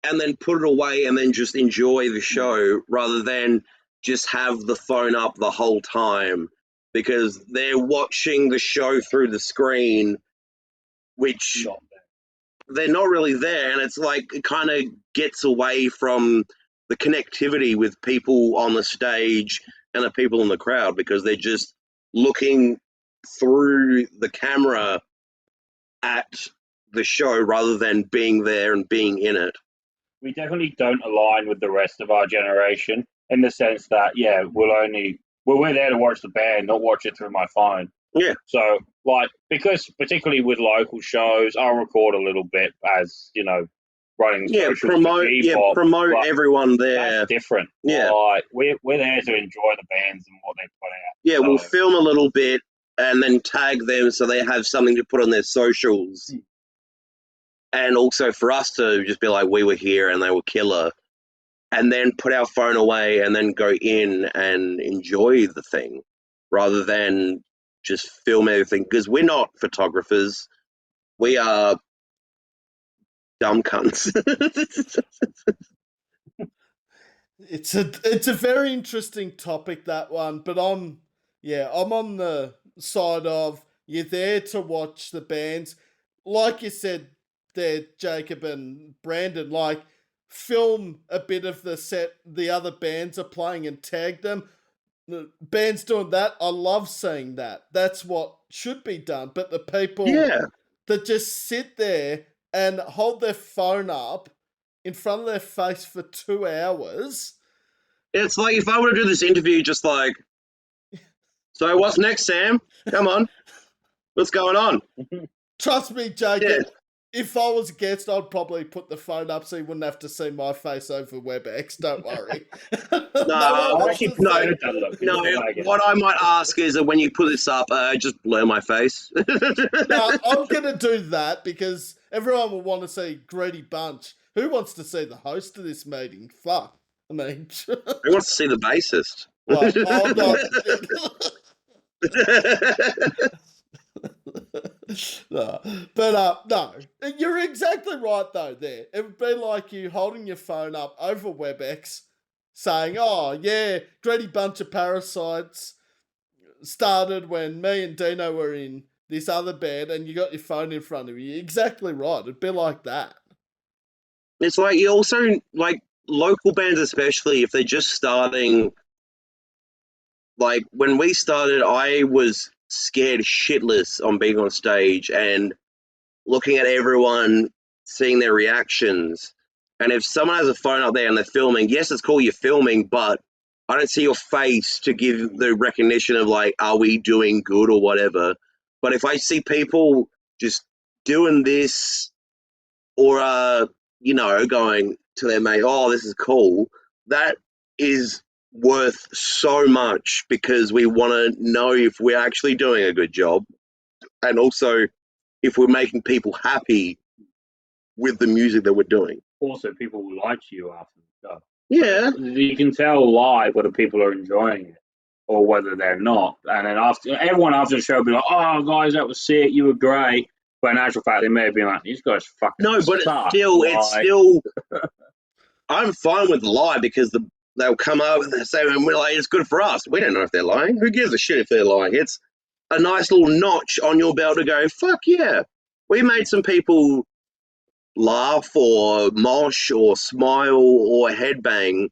and then put it away and then just enjoy the show rather than just have the phone up the whole time because they're watching the show through the screen, which they're not really there. And it's like, it kind of gets away from the connectivity with people on the stage and the people in the crowd because they're just looking through the camera at the show rather than being there and being in it. We definitely don't align with the rest of our generation in the sense that, we're there to watch the band, not watch it through my phone. Yeah. So, like, because particularly with local shows, I'll record a little bit as, running promote everyone there. That's different. Yeah. Like, we're there to enjoy the bands and what they put out. Yeah, so we'll film a little bit and then tag them so they have something to put on their socials. And also for us to just be like, we were here and they were killer. And then put our phone away and then go in and enjoy the thing rather than just film everything. Because we're not photographers. We are dumb cunts. It's a very interesting topic, that one, but I'm on the side of you're there to watch the bands. Like you said there, Jacob and Brandon, like, film a bit of the set the other bands are playing and tag them. The bands doing that, I love seeing that. That's what should be done. But the people that just sit there and hold their phone up in front of their face for 2 hours. It's like if I were to do this interview, just like, so what's next, Sam? Come on. What's going on? Trust me, Jacob, if I was a guest, I'd probably put the phone up so you wouldn't have to see my face over WebEx. Don't worry. No. What I might ask is that when you put this up, just blur my face. No, I'm going to do that because everyone will want to see Greedy Bunch. Who wants to see the host of this meeting? Fuck. I mean... Who wants to see the bassist? Well, no. But no, you're exactly right though there. It would be like you holding your phone up over WebEx saying, oh yeah, Greedy Bunch of Parasites started when me and Dino were in this other band and you got your phone in front of you. You're exactly right. It'd be like that. It's like you also like local bands, especially if they're just starting. Like when we started, I was scared shitless on being on stage and looking at everyone, seeing their reactions. And if someone has a phone up there and they're filming, yes, it's cool you're filming, but I don't see your face to give the recognition of like, are we doing good or whatever. But if I see people just doing this or going to their mate, oh, this is cool, that is worth so much because we want to know if we're actually doing a good job and also if we're making people happy with the music that we're doing. Also, people will like you after the show. Yeah. You can tell live whether people are enjoying it or whether they're not. And then everyone after the show will be like, "Oh, guys, that was sick. You were great." But in actual fact, they may have been like, "These guys fucking No, but suck." it's still. I'm fine with the lie because they'll come up and they say, and we're like, it's good for us. We don't know if they're lying. Who gives a shit if they're lying? It's a nice little notch on your belt to go, fuck yeah. We made some people laugh or mosh or smile or headbang,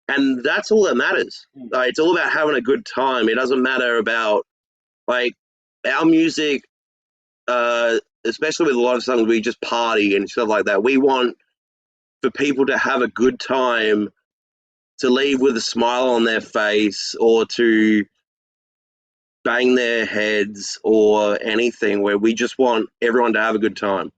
and that's all that matters. Like, it's all about having a good time. It doesn't matter about like our music, especially with a lot of songs we just party and stuff like that. We want for people to have a good time, to leave with a smile on their face, or to bang their heads or anything, where we just want everyone to have a good time.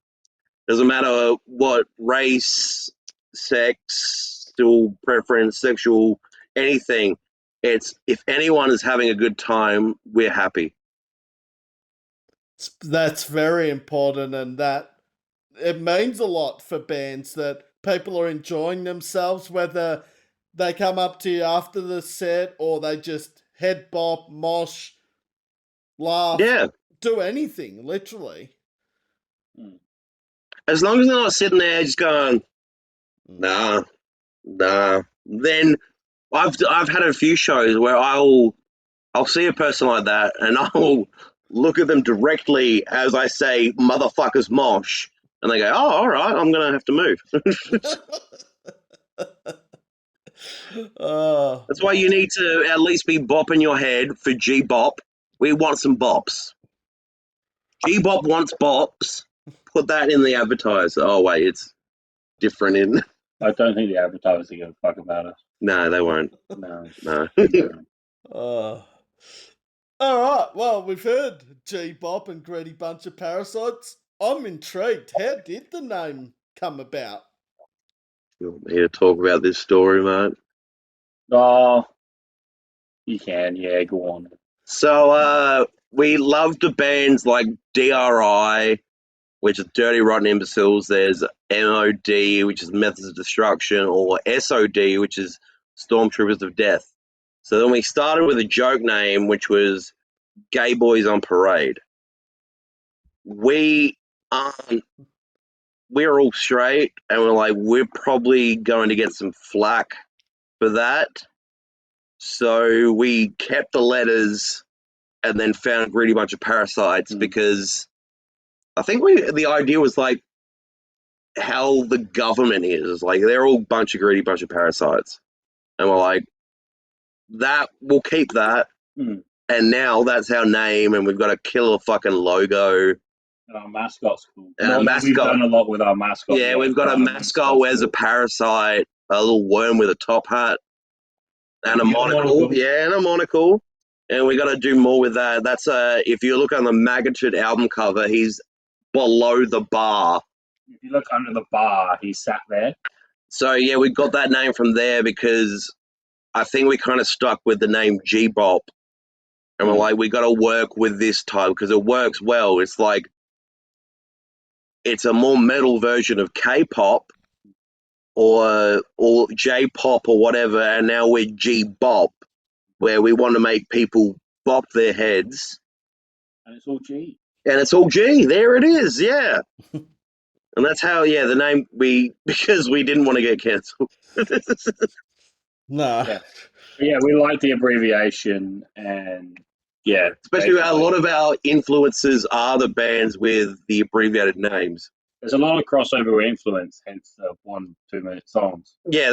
Doesn't matter what race, sex, sexual preference, sexual anything. It's if anyone is having a good time, we're happy. That's very important, and that it means a lot for bands that people are enjoying themselves, whether they come up to you after the set or they just head bop, mosh, laugh, Yeah. do anything, literally. As long as they're not sitting there just going, nah. Then I've had a few shows where I'll see a person like that and I'll look at them directly as I say motherfuckers mosh, and they go, oh, all right, I'm gonna have to move. That's why you need to at least be bopping your head for G bop. We want some bops. G bop wants bops. Put that in the advertiser. Oh wait, it's different in. I don't think the advertisers are going to fuck about us. No, they won't. No. No. All right, well, we've heard G-Bop and Greedy Bunch of Parasites. I'm intrigued. How did the name come about? You want me to talk about this story, mate? Oh, you can. Yeah, go on. So we love the bands like DRI, which is Dirty Rotten Imbeciles. There's MOD, which is Methods of Destruction, or SOD, which is Stormtroopers of Death. So then we started with a joke name, which was Gay Boys on Parade. We're all straight, and we're like, we're probably going to get some flack for that. So we kept the letters and then found Greedy Bunch of Parasites because I think the idea was like how the government is. Like, they're all a bunch of greedy bunch of parasites. And we're like, that, we'll keep that. And now that's our name, and we've got a killer fucking logo. And our mascot's cool. And our mascot. We've done a lot with our mascot. Yeah, we've got a mascot wears a parasite, a little worm with a top hat, and a monocle. Yeah, and a monocle. And we got to do more with that. That's if you look on the Maggoted album cover, he's below the bar. If you look under the bar, he sat there. So yeah, we got that name from there because I think we kind of stuck with the name G-Bop. And we're like, we got to work with this type because it works well. It's like, it's a more metal version of K-pop or J-pop or whatever. And now we're G-Bop, where we want to make people bop their heads. And it's all G. And it's all G. There it is. Yeah. And that's how, the name because we didn't want to get cancelled. No. Yeah, we like the abbreviation, and especially a lot of our influences are the bands with the abbreviated names. There's a lot of crossover influence, hence the 1-2 minute songs. Yeah,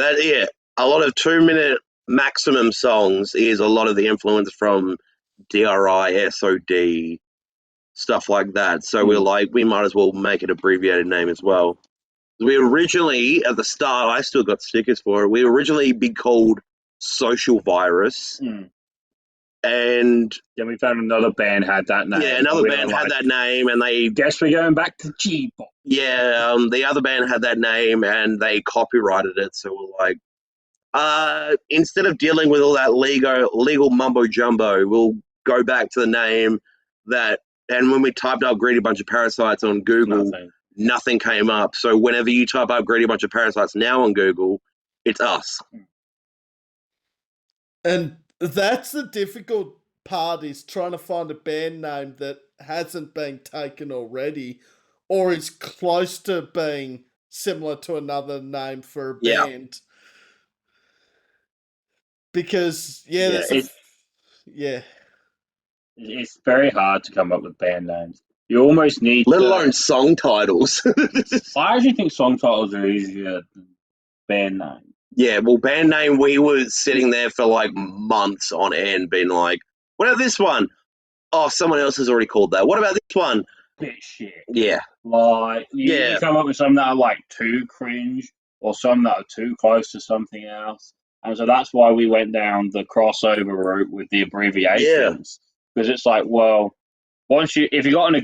a lot of 2-minute maximum songs is a lot of the influence from DRI, SOD, stuff like that. So we're like, we might as well make it abbreviated name as well. We originally, at the start, I still got stickers for it. We originally be called Social Virus. And then we found another band had that name. Yeah, another band had that name, and they guess we're going back to G-pop. Yeah, the other band had that name, and they copyrighted it. So we're like, instead of dealing with all that legal mumbo jumbo, we'll go back to the name that. And when we typed up Greedy Bunch of Parasites on Google, nothing came up. So whenever you type up Greedy Bunch of Parasites now on Google, it's us. And that's the difficult part, is trying to find a band name that hasn't been taken already or is close to being similar to another name for a band. Because, it's very hard to come up with band names. You almost need Let alone song titles. I actually think song titles are easier than band names. Yeah, well, band name, we were sitting there for like months on end being like, what about this one? Oh, someone else has already called that. What about this one? Bit shit. Yeah. Like, you come up with some that are like too cringe or some that are too close to something else. And so that's why we went down the crossover route with the abbreviations. Because it's like, well, if you got an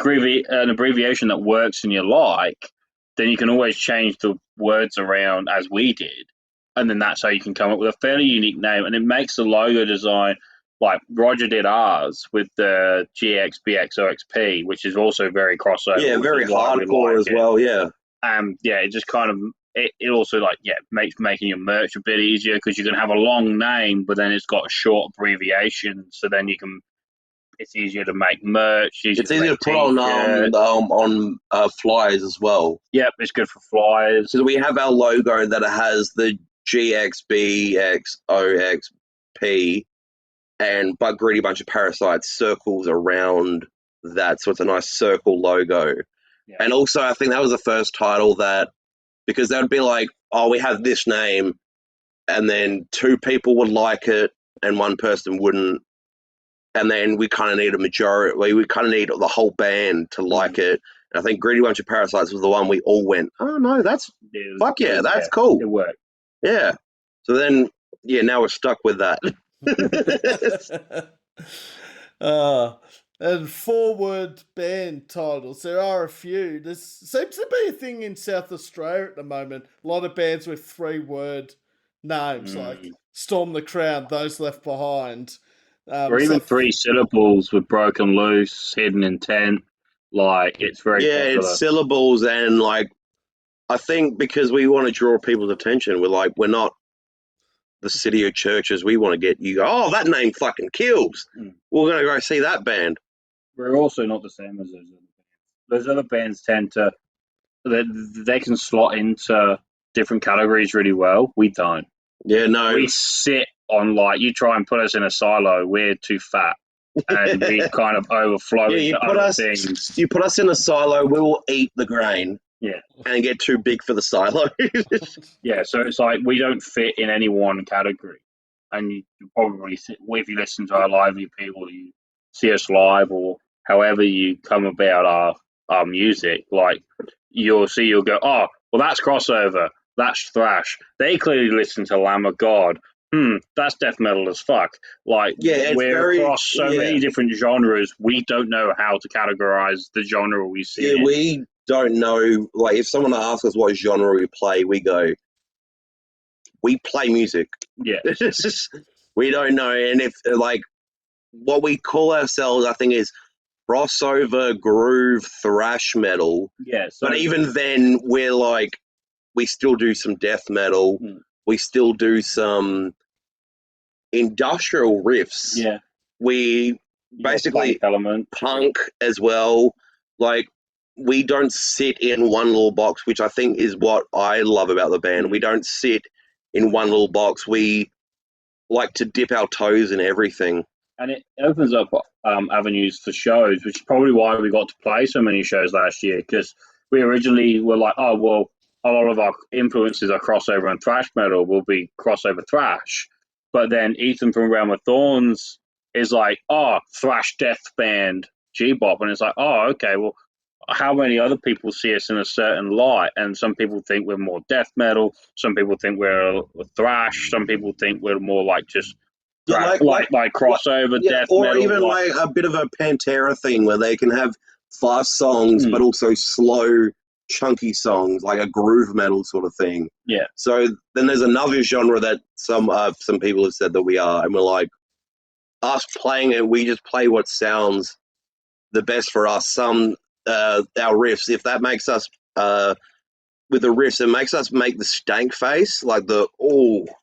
abbreviation that works and you like, then you can always change the words around as we did. And then that's how you can come up with a fairly unique name. And it makes the logo design, like Roger did ours with the GXBXOXP, which is also very crossover. Yeah, very hardcore as well, yeah. It just kind of, it also makes making your merch a bit easier because you can have a long name, but then it's got a short abbreviation. So then it's easier to make merch. It's easier to put on flyers as well. Yep, it's good for flyers. Because we have our logo that has the GXBXOXP but Greedy Bunch of Parasites circles around that, so it's a nice circle logo. Yeah. And also, I think that was the first title that, because they would be like, oh, we have this name, and then 2 people would like it, and 1 person wouldn't. And then we kind of need a majority. We kind of need the whole band to like it. And I think Greedy Bunch of Parasites was the one we all went, oh, no, that's cool. It worked. Yeah. So then, now we're stuck with that. And 4-word band titles, there are a few. There seems to be a thing in South Australia at the moment. A lot of bands with 3-word names, like Storm the Crown, Those Left Behind. Or even 3 syllables with Broken Loose, Hidden Intent. Like, it's very popular. It's syllables, and like, I think because we want to draw people's attention, we're not the city of churches. We want to get you, oh, that name fucking kills. We're going to go see that band. We're also not the same as those other bands. Those other bands tend to, they can slot into different categories really well. We don't. Yeah, no. We sit on, like, you try and put us in a silo, we're too fat. And we kind of overflow into other things. You put us in a silo, we will eat the grain. Yeah. And get too big for the silo. Yeah, so it's like we don't fit in any one category. And you probably, if you listen to our live people, you see us live, or however you come about our music, like you'll go, oh, well, that's crossover, that's thrash. They clearly listen to Lamb of God. That's death metal as fuck. Like, we're across so many different genres, we don't know how to categorize the genre we see. Yeah, we don't know. Like, if someone asks us what genre we play, we go, we play music. Yeah. We don't know. And if, like, what we call ourselves, I think, is crossover groove thrash metal. Yeah. But even then, we're like, we still do some death metal. We still do some industrial riffs. Yeah. We basically punk as well. Like, we don't sit in one little box, which I think is what I love about the band. We don't sit in one little box. We like to dip our toes in everything. And it opens up avenues for shows, which is probably why we got to play so many shows last year, because we originally were like, oh well, a lot of our influences are crossover and thrash metal will be crossover thrash, but then Ethan from Realm of Thorns is like, oh, thrash death band G-bop, and it's like, oh, okay, well, how many other people see us in a certain light? And some people think we're more death metal, some people think we're thrash, some people think we're more like just thrash, like crossover death or metal, even like a bit of a Pantera thing where they can have fast songs but also slow, chunky songs, like a groove metal sort of thing. Yeah. So then there's another genre that some people have said that we are, and we're like, us playing it, we just play what sounds the best for us. Our riffs, if that makes us with the riffs, it makes us make the stank face, like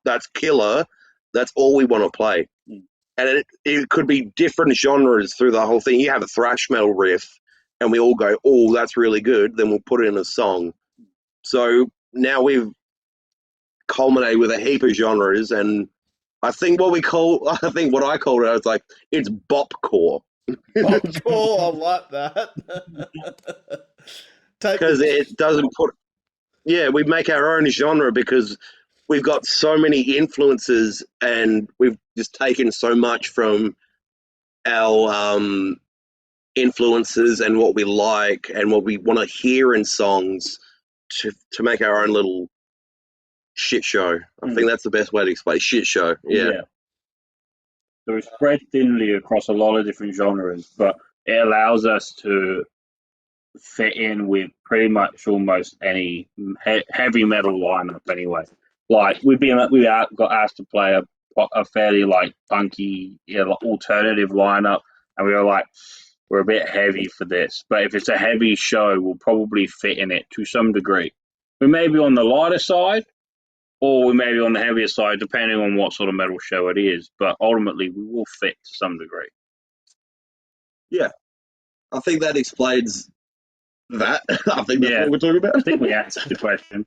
that's killer. That's all we want to play. And it could be different genres through the whole thing. You have a thrash metal riff, and we all go, oh, that's really good. Then we'll put it in a song. So now we've culminated with a heap of genres, and I think what I called it, I was like, it's bopcore. Bopcore, I like that. Because it doesn't put. Yeah, we make our own genre because we've got so many influences, and we've just taken so much from our influences and what we like and what we want to hear in songs to make our own little shit show. I think that's the best way to explain it. Shit show. Yeah. So we spread thinly across a lot of different genres, but it allows us to fit in with pretty much almost any heavy metal lineup anyway. Like we got asked to play a fairly like punky, alternative lineup, and we were like, we're a bit heavy for this, but if it's a heavy show, we'll probably fit in it to some degree. We may be on the lighter side, or we may be on the heavier side, depending on what sort of metal show it is. But ultimately, we will fit to some degree. Yeah, I think that explains that. I think that's what we're talking about. I think we answered the question,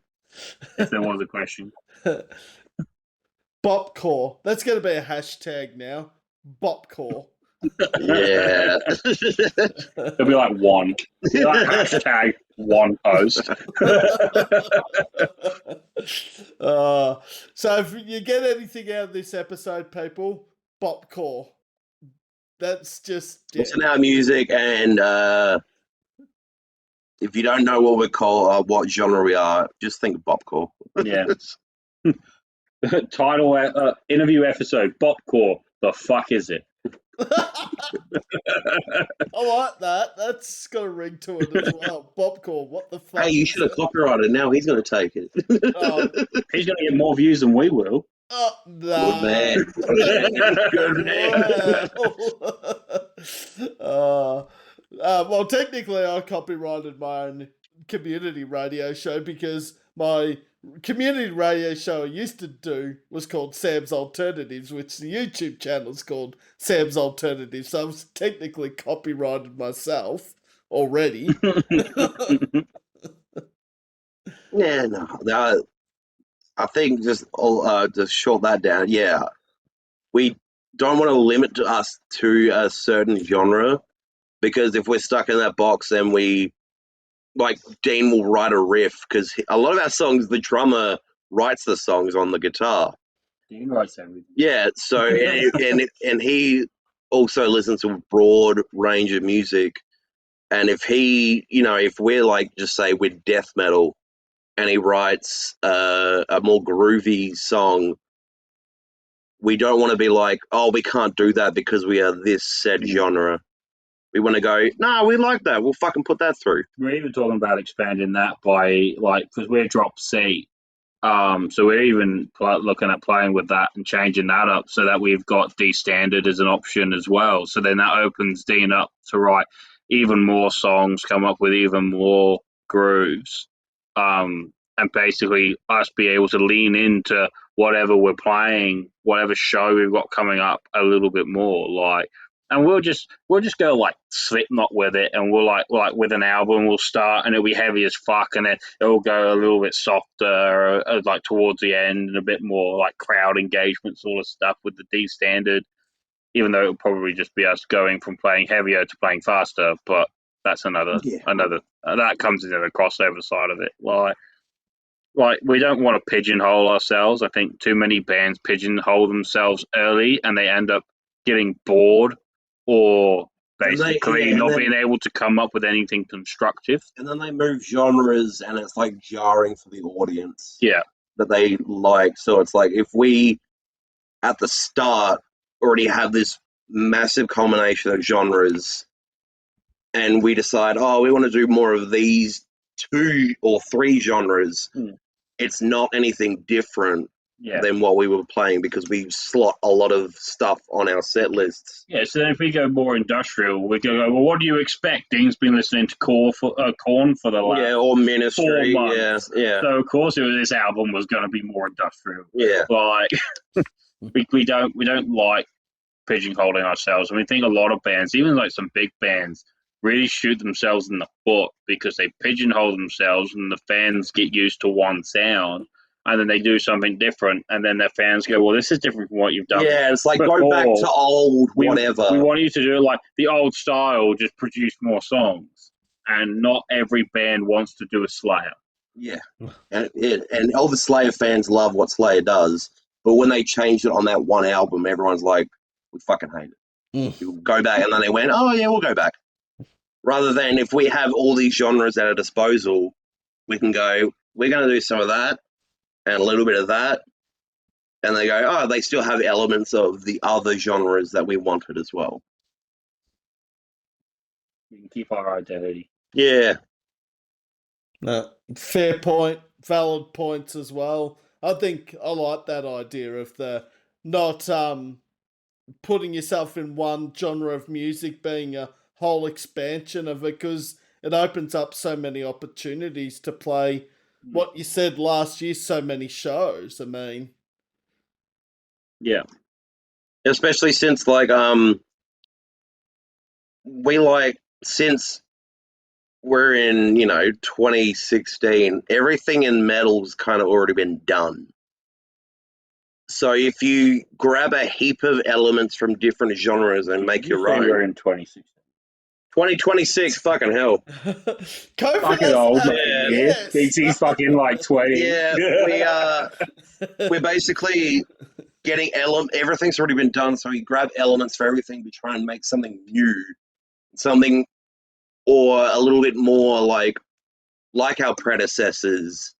if there was a question. Bopcore. That's going to be a hashtag now. Bopcore. Yeah. It'll be like one. Like hashtag one post. So if you get anything out of this episode, people, Bopcore. That's just... Listen to our music, and if you don't know what we call what genre we are, just think of Bopcore. Yeah. Title interview episode, Bopcore. The fuck is it? I like that. That's got a ring to it as well. Bopcore, what the fuck? Hey, you should have copyrighted. Now he's going to take it. He's going to get more views than we will. Oh, no. Good man. Good man. Well, technically, I copyrighted my own community radio show because my community radio show I used to do was called Sam's Alternatives, which the YouTube channel is called Sam's Alternatives. So I was technically copyrighted myself already. Yeah, no. I think just short that down. Yeah, we don't want to limit us to a certain genre, because if we're stuck in that box, then Dean will write a riff, because a lot of our songs, the drummer writes the songs on the guitar. Dean writes everything. Yeah, so and he also listens to a broad range of music, and if we're like, just say we're death metal, and he writes a more groovy song, we don't want to be like, oh, we can't do that because we are this said genre. We want to go, no, we like that. We'll fucking put that through. We're even talking about expanding that by, because we're drop C. So we're even looking at playing with that and changing that up so that we've got D standard as an option as well. So then that opens Dean up to write even more songs, come up with even more grooves. And basically us be able to lean into whatever we're playing, whatever show we've got coming up a little bit more, and we'll just go like Slipknot with it, and we'll like with an album we'll start and it'll be heavy as fuck, and then it'll go a little bit softer, like towards the end, and a bit more like crowd engagement sort of stuff with the D standard, even though it'll probably just be us going from playing heavier to playing faster, but That's another Yeah. that comes into the crossover side of it. Like we don't want to pigeonhole ourselves. I think too many bands pigeonhole themselves early, and they end up getting bored or basically not being able to come up with anything constructive. And then they move genres, and it's like jarring for the audience. Yeah. That they like. So it's like if we, at the start, already have this massive combination of genres, and we decide, oh, we want to do more of these 2 or 3 genres, it's not anything different than what we were playing because we slot a lot of stuff on our set lists. Yeah, so then if we go more industrial, we go, well, what do you expect? Dean's been listening to Korn for the last or Ministry, 4 months. Yeah. So of course, this album was going to be more industrial. Yeah, like we don't like pigeonholing ourselves, and we think a lot of bands, even like some big bands, really shoot themselves in the foot because they pigeonhole themselves, and the fans get used to one sound. And then they do something different, and then their fans go, well, this is different from what you've done. Yeah, it's like, before. Go back to old whatever. We want you to do it like the old style, just produce more songs. And not every band wants to do a Slayer. Yeah. And all the Slayer fans love what Slayer does, but when they changed it on that one album, everyone's like, we fucking hate it. You go back, and then they went, oh, yeah, we'll go back. Rather than if we have all these genres at our disposal, we can go, we're going to do some of that, and a little bit of that, and they go, oh, they still have elements of the other genres that we wanted as well. We can keep our identity. Yeah. Fair point, valid points as well. I think I like that idea of the not putting yourself in one genre of music being a whole expansion of it, because it opens up so many opportunities to play what you said last year, so many shows. I mean, yeah, especially since since we're in 2016, everything in metal's kind of already been done. So if you grab a heap of elements from different genres and make your own, we're in 2016. 2026, fucking hell. COVID fucking old, man. Yes. DT's fucking like 20. Yeah, we're basically getting everything's already been done, so we grab elements for everything, we try and make something new, something or a little bit more like our predecessors,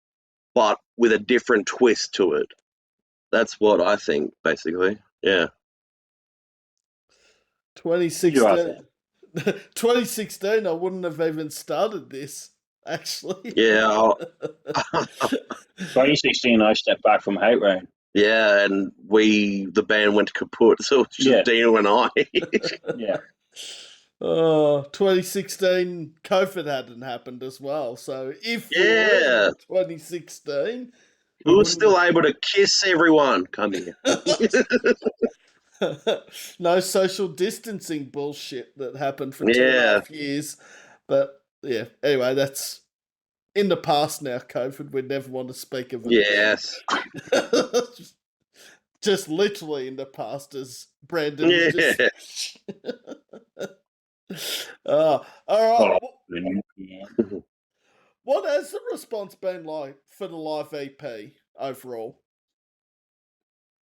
but with a different twist to it. That's what I think, basically. Yeah. 2016. 2016, I wouldn't have even started this, actually. Yeah. 2016, I stepped back from Hate Rain. Yeah, and the band went kaput, so it's just Dino and I. Yeah. 2016, COVID hadn't happened as well. So if we were in 2016, we were still able to kiss everyone. Come here. No social distancing bullshit that happened for 2.5 years. But yeah, anyway, that's in the past now, COVID. We never want to speak of it. Yes. Just literally in the past, as Brandon all right. What has the response been like for the live EP overall?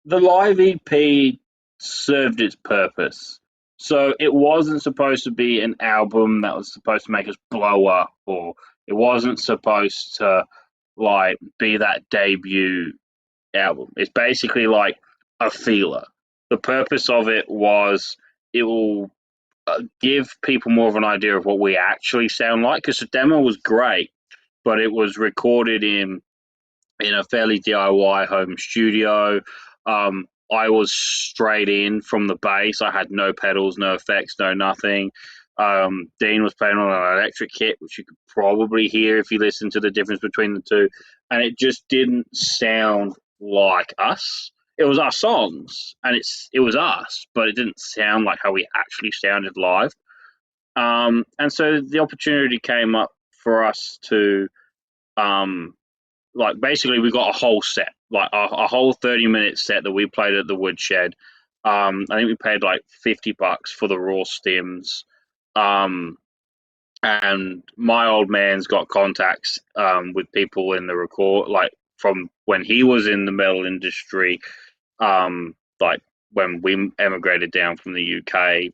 The live EP served its purpose. So it wasn't supposed to be an album that was supposed to make us blow up, or it wasn't supposed to be that debut album. It's basically like a feeler. The purpose of it was it will give people more of an idea of what we actually sound like, because the demo was great, but it was recorded in a fairly DIY home studio. I was straight in from the bass. I had no pedals, no effects, no nothing. Dean was playing on an electric kit, which you could probably hear if you listen to the difference between the two. And it just didn't sound like us. It was our songs, and it was us, but it didn't sound like how we actually sounded live. And so the opportunity came up for us to, basically we got a whole set, like a whole 30-minute set that we played at the Woodshed. I think we paid like $50 for the raw stems. And and my old man's got contacts with people in the record, like from when he was in the metal industry, like when we emigrated down from the UK,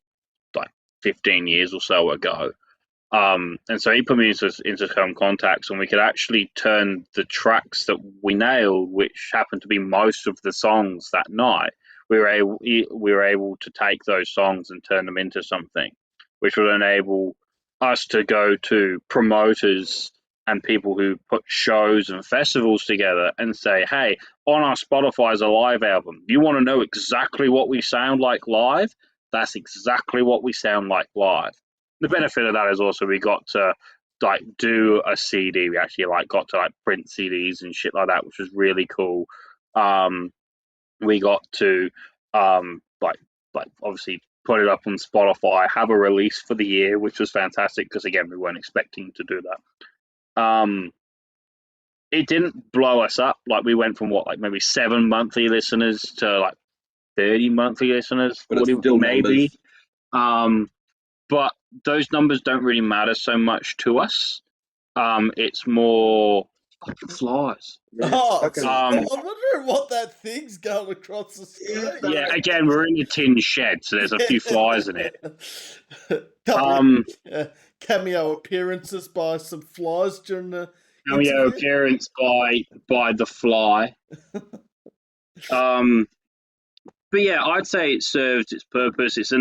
like 15 years or so ago. And so he put me into some contacts, and we could actually turn the tracks that we nailed, which happened to be most of the songs that night. We were able to take those songs and turn them into something, which would enable us to go to promoters and people who put shows and festivals together and say, "Hey, on our Spotify is a live album. You want to know exactly what we sound like live? That's exactly what we sound like live." The benefit of that is also we got to like do a CD. We actually got to print CDs and shit like that, which was really cool. We got to obviously put it up on Spotify, have a release for the year, which was fantastic because again we weren't expecting to do that. It didn't blow us up. Like we went from maybe 7 monthly listeners to 30 monthly listeners, but 40 it's still maybe. Numbers. But those numbers don't really matter so much to us. It's more fucking flies. I'm wondering what that thing's going across the screen. Yeah, again, we're in a tin shed, so there's a few flies in it. Cameo appearances by some flies during the Cameo appearance by the fly. But yeah, I'd say it served its purpose. It's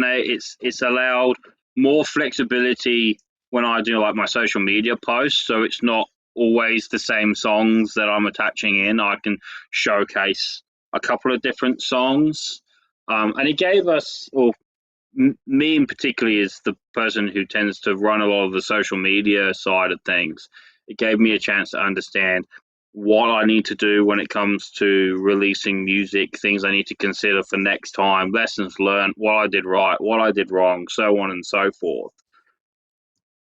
allowed more flexibility when I do my social media posts, so it's not always the same songs that I'm attaching in. I can showcase a couple of different songs, and it gave us, well, me in particularly is the person who tends to run a lot of the social media side of things. It gave me a chance to understand what I need to do when it comes to releasing music, things I need to consider for next time, lessons learned, what I did right, what I did wrong, so on and so forth.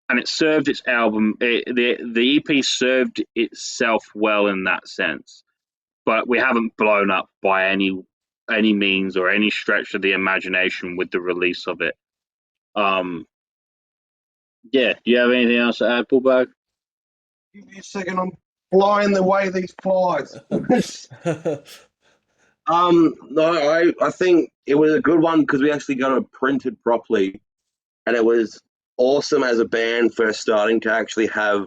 And it served its album, the EP served itself well in that sense. But we haven't blown up by any means or any stretch of the imagination with the release of it. Yeah, do you have anything else to add, Bullbag? Give me a second, I'm flying away these flies. No, I think it was a good one because we actually got it printed properly, and it was awesome as a band first starting to actually have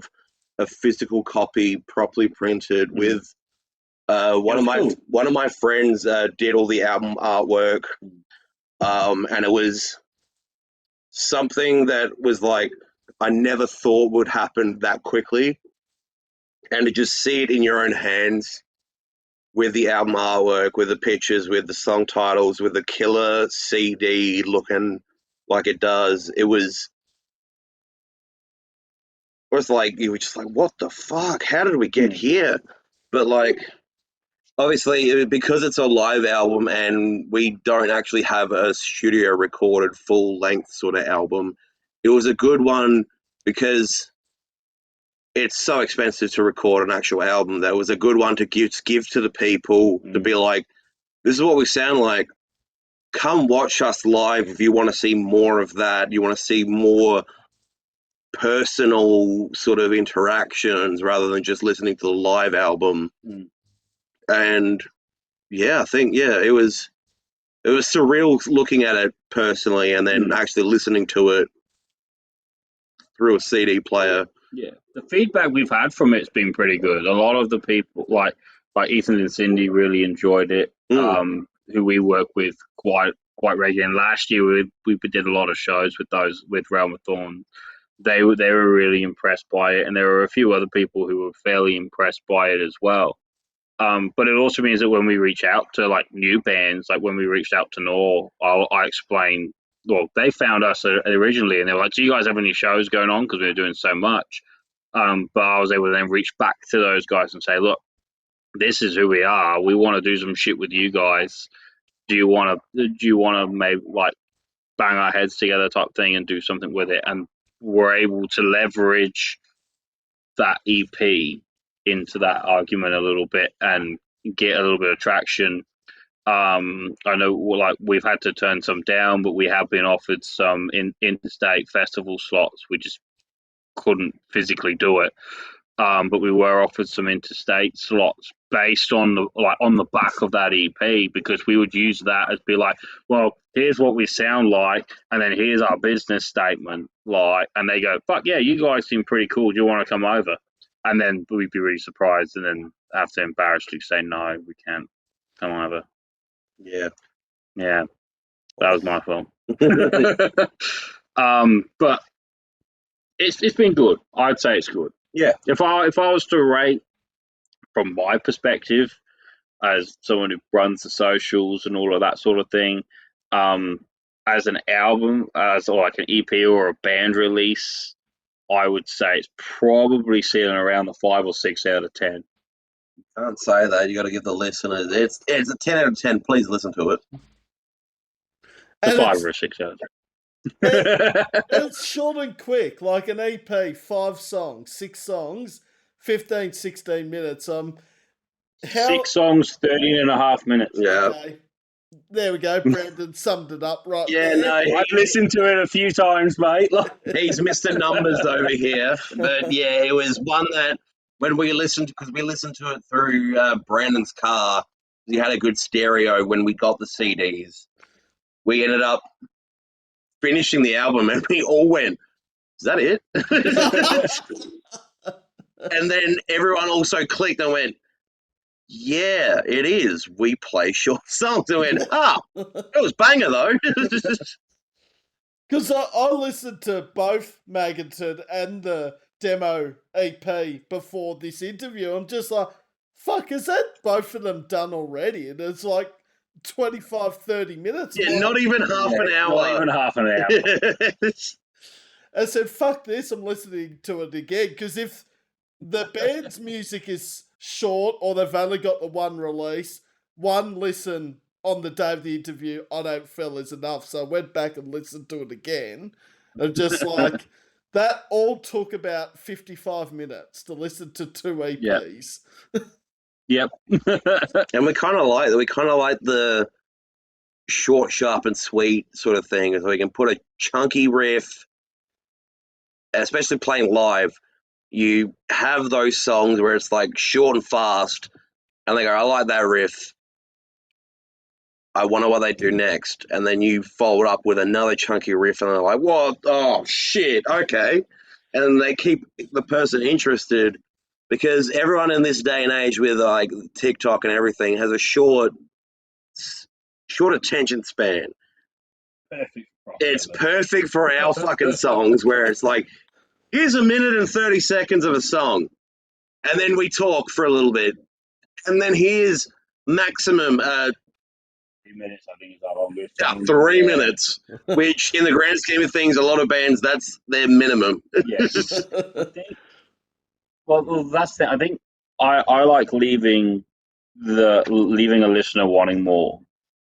a physical copy properly printed with one of my friends did all the album artwork, and it was something that was I never thought would happen that quickly, and to just see it in your own hands with the album artwork, with the pictures, with the song titles, with the killer CD looking like it does, you were just what the fuck? How did we get here? But obviously, because it's a live album and we don't actually have a studio recorded full length sort of album, it was a good one because it's so expensive to record an actual album. That was a good one to give to the people to be like, this is what we sound like. Come watch us live if you want to see more of that. You want to see more personal sort of interactions rather than just listening to the live album. And yeah, I think it was surreal looking at it personally and then actually listening to it through a CD player. Yeah, the feedback we've had from it's been pretty good. A lot of the people, like Ethan and Cindy, really enjoyed it. Who we work with quite regularly. And last year we did a lot of shows with Realm of Thorn. They were really impressed by it, and there were a few other people who were fairly impressed by it as well. But it also means that when we reach out to new bands, like when we reached out to Nor, I explained. Well, they found us originally, and they were like, "Do you guys have any shows going on?" Because we were doing so much. But I was able to then reach back to those guys and say, "Look, this is who we are. We want to do some shit with you guys. Do you want to maybe bang our heads together type thing and do something with it?" And we're able to leverage that EP into that argument a little bit and get a little bit of traction. I know we've had to turn some down, but we have been offered some interstate festival slots. We just couldn't physically do it. But we were offered some interstate slots based on the back of that EP, because we would use that as be like, well, here's what we sound like, and then here's our business statement, and they go, fuck yeah, you guys seem pretty cool. Do you want to come over? And then we'd be really surprised, and then have to embarrassingly say no, we can't come over. Yeah, that was my fault. But it's been good. I'd say it's good. Yeah. If I was to rate from my perspective as someone who runs the socials and all of that sort of thing, as an album, as like an EP or a band release, I would say it's probably sitting around the 5 or 6 out of 10. Can't say that. You got to give the listeners. It's a 10 out of 10. Please listen to it. It's 5 or 6 out of 10. It's short and quick, like an EP, 5 songs, 6 songs, 15, 16 minutes. 6 songs, 13.5 minutes. Yeah. Okay. There we go. Brandon summed it up right Yeah, there. no, I've listened to it a few times, mate. He's Mr. Numbers over here. But yeah, it was one that when we listened, because we listened to it through Brandon's car, he had a good stereo when we got the CDs. We ended up finishing the album and we all went, is that it? And then everyone also clicked and went, yeah, it is. We play short songs. And went, it was banger though. Because I listened to both Maggoted and the demo EP before this interview. I'm just like, fuck, is that both of them done already? And it's like 25, 30 minutes. Yeah, not even half an hour. Not even half an hour. I said, fuck this, I'm listening to it again. Because if the band's music is short or they've only got the one release, one listen on the day of the interview I don't feel is enough. So I went back and listened to it again. I'm just like, that all took about 55 minutes to listen to 2 EPs. Yep. And we kind of like the short, sharp, and sweet sort of thing. So we can put a chunky riff, especially playing live. You have those songs where it's like short and fast, and they go, I like that riff. I wonder what they do next. And then you follow it up with another chunky riff, and they're like, what? Oh, shit, okay. And they keep the person interested, because everyone in this day and age with like TikTok and everything has a short attention span. Perfect. It's perfect for our fucking songs where it's like, here's a minute and 30 seconds of a song, and then we talk for a little bit, and then here's maximum 3 minutes, I think, is our longest. 3 minutes, which in the grand scheme of things, a lot of bands, that's their minimum. Yes. Well, that's the. I think I like leaving a listener wanting more.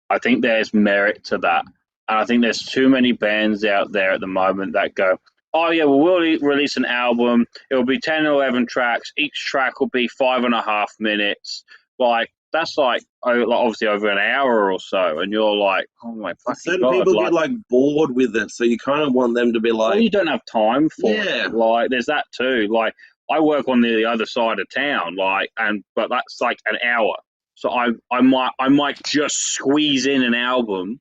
I think there's merit to that, and I think there's too many bands out there at the moment that go, oh yeah, well, we'll release an album. It'll be 10 or 11 tracks. Each track will be 5.5 minutes. Like, that's like obviously over an hour or so, and you're like, oh my fucking Certain God. people get like bored with it, so you kind of want them to be like, well, you don't have time for Yeah. it. Like, there's that too. Like, I work on the other side of town, but that's like an hour. So I might just squeeze in an album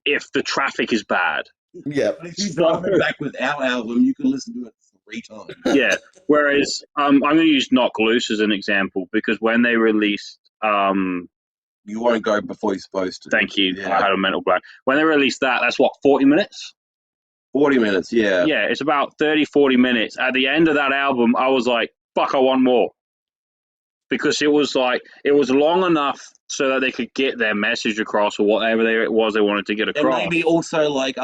if the traffic is bad. Yeah. if you drive it back with our album, you can listen to it 3 times. Yeah. Whereas I'm going to use Knock Loose as an example, because when they released, You won't go before you're supposed to. thank you, Yeah. I had a mental break. When they released that, that's what, 40 minutes? 40 minutes, yeah. Yeah, it's about 30, 40 minutes. At the end of that album, I was like, fuck, I want more. Because it was long enough so that they could get their message across, or whatever it was they wanted to get across. And maybe also like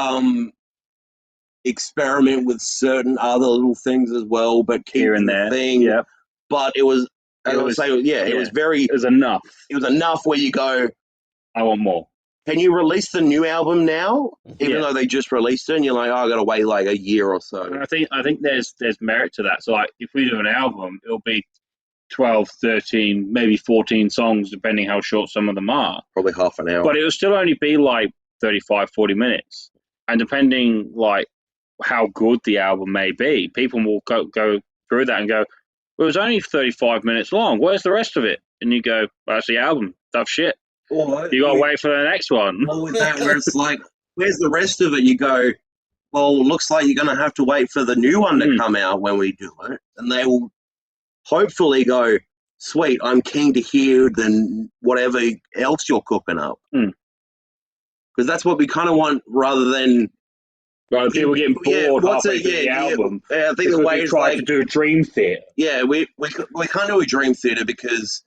experiment with certain other little things as well, but keep Here and the there. thing. Yeah. But it was, It was it was enough. enough where you go, I want more. can you release the new album now? Even Yeah. though they just released it, and you're like, oh, I got to wait like a year or so. And I think there's merit to that. So like, if we do an album, it'll be 12, 13, maybe 14 songs, depending how short some of them are. Probably half an hour. But it'll still only be like 35, 40 minutes. And depending, like, how good the album may be. People will go through that and go, well, it was only 35 minutes long. Where's the rest of it? And you go, well, that's the album. Tough shit. Or You got to wait for the next one. Or with that, where it's like, where's the rest of it? You go, well, looks like you're going to have to wait for the new one to come out when we do it. And they will hopefully go, sweet, I'm keen to hear than whatever else you're cooking up. Because that's what we kind of want rather than... Right, people getting bored halfway through the album. Yeah, I think the way we tried to do a Dream Theater. Yeah, we can't do a Dream Theater because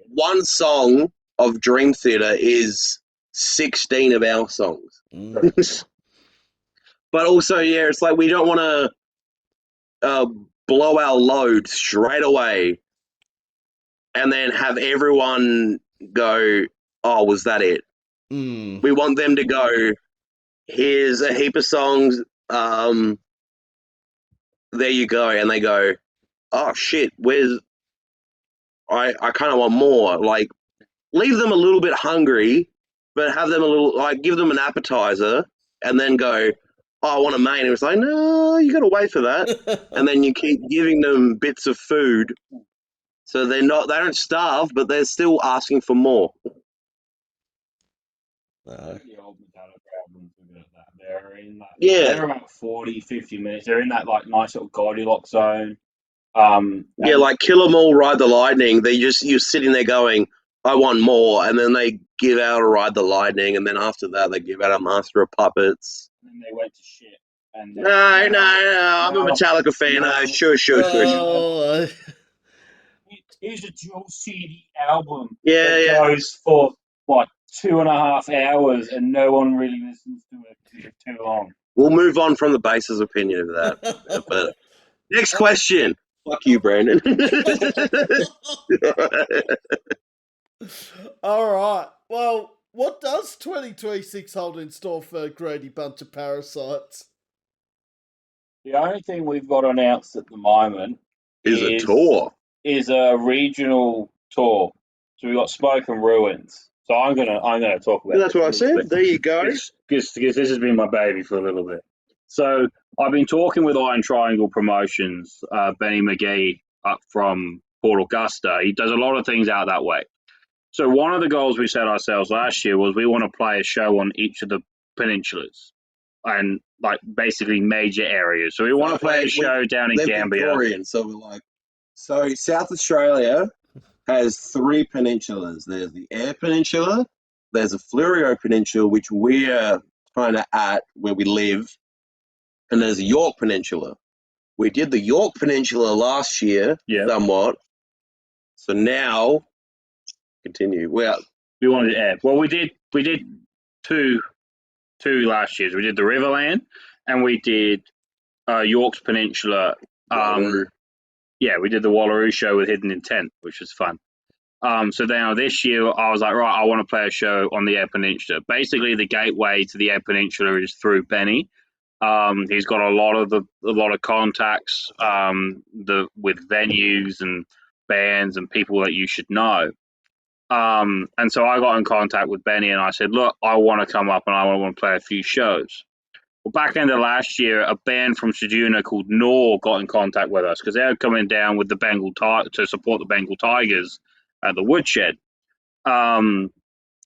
one song of Dream Theater is 16 of our songs. But also, yeah, it's like we don't want to blow our load straight away and then have everyone go, oh, was that it? We want them to go, here's a heap of songs, there you go. And they go, oh, shit, I kind of want more. Like, leave them a little bit hungry, but have them a little, like, give them an appetizer and then go, oh, I want a main. And it's like, no, you got to wait for that. And then you keep giving them bits of food. So they don't starve, but they're still asking for more. They're about 40, 50 minutes. They're in that like nice little Goldilocks zone. Yeah, like Kill 'Em All, Ride the Lightning. You're sitting there going, I want more, and then they give out a Ride the Lightning, and then after that they give out a Master of Puppets. And then they went to shit. And No, I'm a Metallica fan. Sure. Here's a dual CD album that goes for like 2.5 hours, and no one really listens to it because it's too long. We'll move on from the basis opinion of that. But next question. Fuck you, Brandon. All right. Well, what does 2026 hold in store for a Greedy Bunch of Parasites? The only thing we've got announced at the moment is a tour. Is a regional tour. So we've got Smoke and Ruins. So I'm gonna talk about. That's what I said. There you go. Because this has been my baby for a little bit. So I've been talking with Iron Triangle Promotions, Benny McGee up from Port Augusta. He does a lot of things out that way. So one of the goals we set ourselves last year was we want to play a show on each of the peninsulas and like basically major areas. So we want to play a show down in Gambia. Victorian, so we're like, so South Australia has 3 peninsulas. There's the Eyre Peninsula, there's the Fleurieu Peninsula, which we're kind of at where we live, and there's the York Peninsula. We did the York Peninsula last year, somewhat. So now, continue. We wanted to add. Well, we did two last years. We did the Riverland, and we did York's Peninsula. We did the Wallaroo show with Hidden Intent, which was fun. So now this year, I was like, right, I want to play a show on the Eyre Peninsula. Basically, the gateway to the Eyre Peninsula is through Benny. He's got a lot of contacts with venues and bands and people that you should know. And so I got in contact with Benny and I said, look, I want to come up and I want to play a few shows. Well, back end of last year, a band from Ceduna called Nor got in contact with us because they were coming down with the Bengal to support the Bengal Tigers at the Woodshed. And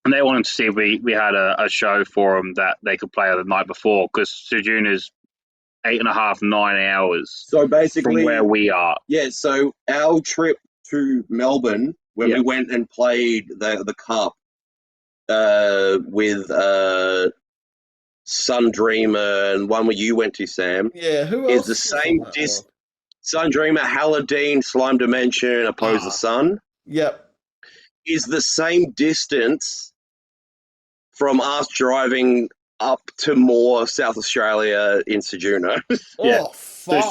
they wanted to see if we had a show for them that they could play the night before because Ceduna's 8.5, 9 hours so basically, from where we are. Yeah, so our trip to Melbourne, when we went and played the Cup with Sun Dreamer and one where you went to, Sam. Yeah, who else? Is the same Sun Dreamer, Halladine, Slime Dimension, Oppose the Sun. Yep. Is the same distance from us driving up to more South Australia in Ceduna. Oh, so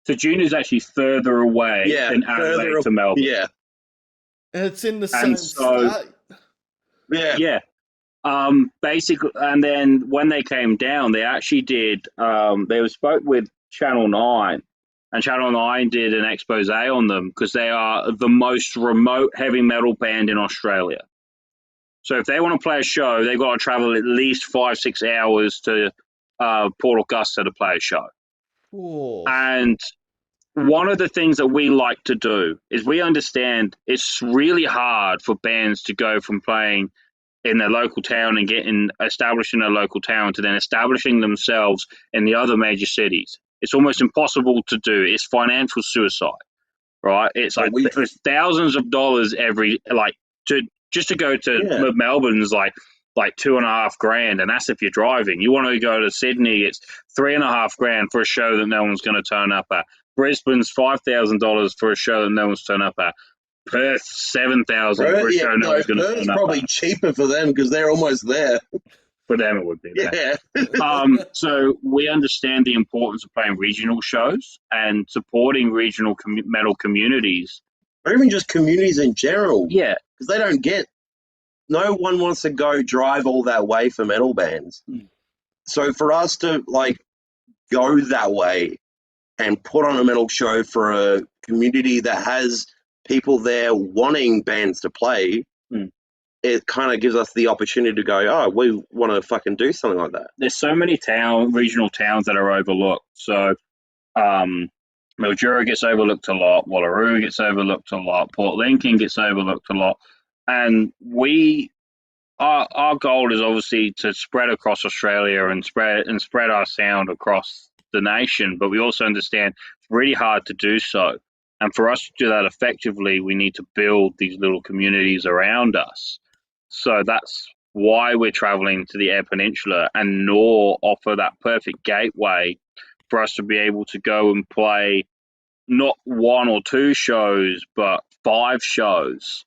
Ceduna is actually further away than Adelaide to Melbourne. Yeah. And it's in the same state. Yeah. Basically, and then when they came down, they actually did. They spoke with Channel 9, and Channel 9 did an expose on them because they are the most remote heavy metal band in Australia. So if they want to play a show, they've got to travel at least 5-6 hours to Port Augusta to play a show. Ooh. And one of the things that we like to do is we understand it's really hard for bands to go from playing in their local town and getting established in a local town to then establishing themselves in the other major cities. It's almost impossible to do. It's financial suicide, right? It's like it's thousands of dollars just to go to Melbourne's like $2,500, and that's if you're driving. You want to go to Sydney, it's $3,500 for a show that no one's going to turn up at. Brisbane's $5,000 for a show that no one's turn up at. Perth $7,000 for a show no one's going to turn up at. Perth's probably cheaper for them because they're almost there. For them, it would be. Yeah. So we understand the importance of playing regional shows and supporting regional metal communities, or even just communities in general. Yeah, because they don't get. No one wants to go drive all that way for metal bands. So for us to go that way and put on a metal show for a community that has people there wanting bands to play, it kind of gives us the opportunity to go, oh, we want to fucking do something like that. There's so many regional towns that are overlooked. So Mildura gets overlooked a lot, Wallaroo gets overlooked a lot, Port Lincoln gets overlooked a lot. And our goal is obviously to spread across Australia and spread our sound across the nation, but we also understand it's really hard to do so. And for us to do that effectively, we need to build these little communities around us. So that's why we're traveling to the Eyre Peninsula, and Nor offer that perfect gateway for us to be able to go and play not 1 or 2 shows, but 5 shows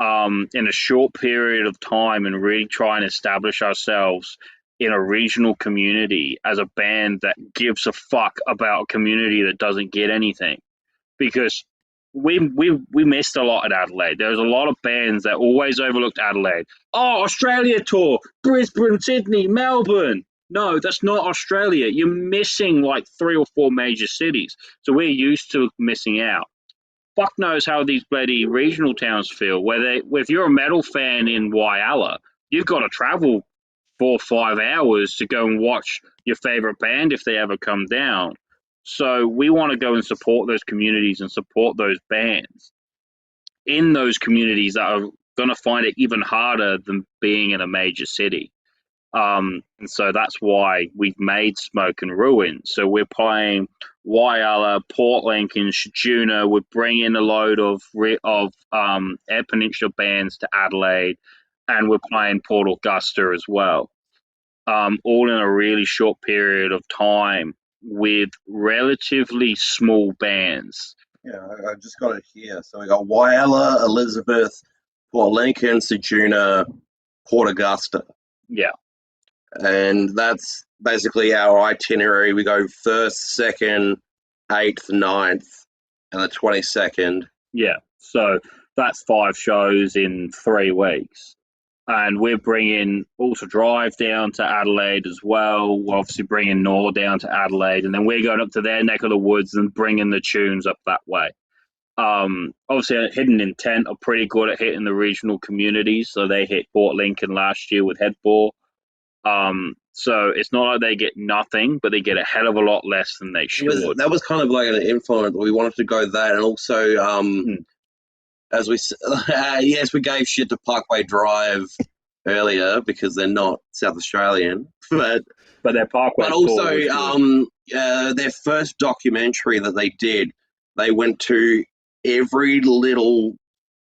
in a short period of time, and really try and establish ourselves in a regional community as a band that gives a fuck about a community that doesn't get anything. Because we missed a lot at Adelaide. There's a lot of bands that always overlooked Adelaide. Oh, Australia tour, Brisbane, Sydney, Melbourne. No, that's not Australia. You're missing 3 or 4 major cities. So we're used to missing out. Fuck knows how these bloody regional towns feel. If you're a metal fan in Whyalla, you've got to travel 4 or 5 hours to go and watch your favorite band if they ever come down. So we want to go and support those communities and support those bands in those communities that are going to find it even harder than being in a major city. And so that's why we've made Smoke and Ruin. So we're playing Whyalla, Port Lincoln, Shajuna. We're bringing a load of Eyre Peninsula bands to Adelaide, and we're playing Port Augusta as well. All in a really short period of time with relatively small bands. Yeah, I just got it here. So we got Whyalla, Elizabeth, Port Lincoln, Shajuna, Port Augusta. Yeah. And that's basically our itinerary. We go 1st, 2nd, 8th, 9th, and the 22nd. Yeah, so that's 5 shows in 3 weeks. And we're bringing also Drive down to Adelaide as well. We're obviously bringing Nor down to Adelaide. And then we're going up to their neck of the woods and bringing the tunes up that way. Obviously, Hidden Intent are pretty good at hitting the regional communities. So they hit Port Lincoln last year with Headball. So it's not like they get nothing, but they get a hell of a lot less than they should. That was kind of like an influence. We wanted to go that, and also, as we yes, we gave shit to Parkway Drive earlier because they're not South Australian, but their Parkway. But also, their first documentary that they did, they went to every little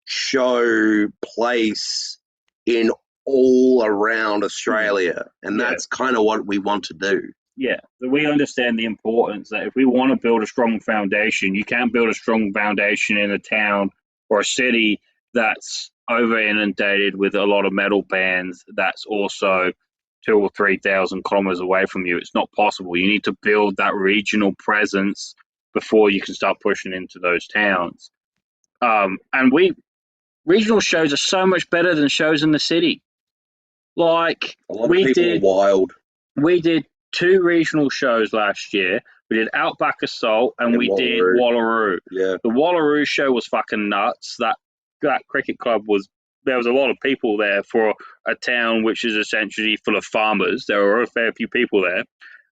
show place in all around Australia, and that's kind of what we want to do. Yeah, so we understand the importance that if we want to build a strong foundation, you can't build a strong foundation in a town or a city that's over inundated with a lot of metal bands that's also 2,000 or 3,000 kilometers away from you. It's not possible. You need to build that regional presence before you can start pushing into those towns. And regional shows are so much better than shows in the city. Like, a lot of people are wild. We did 2 regional shows last year. We did Outback Assault and we did Wallaroo. Yeah. The Wallaroo show was fucking nuts. That cricket club there was a lot of people there for a town which is essentially full of farmers. There were a fair few people there.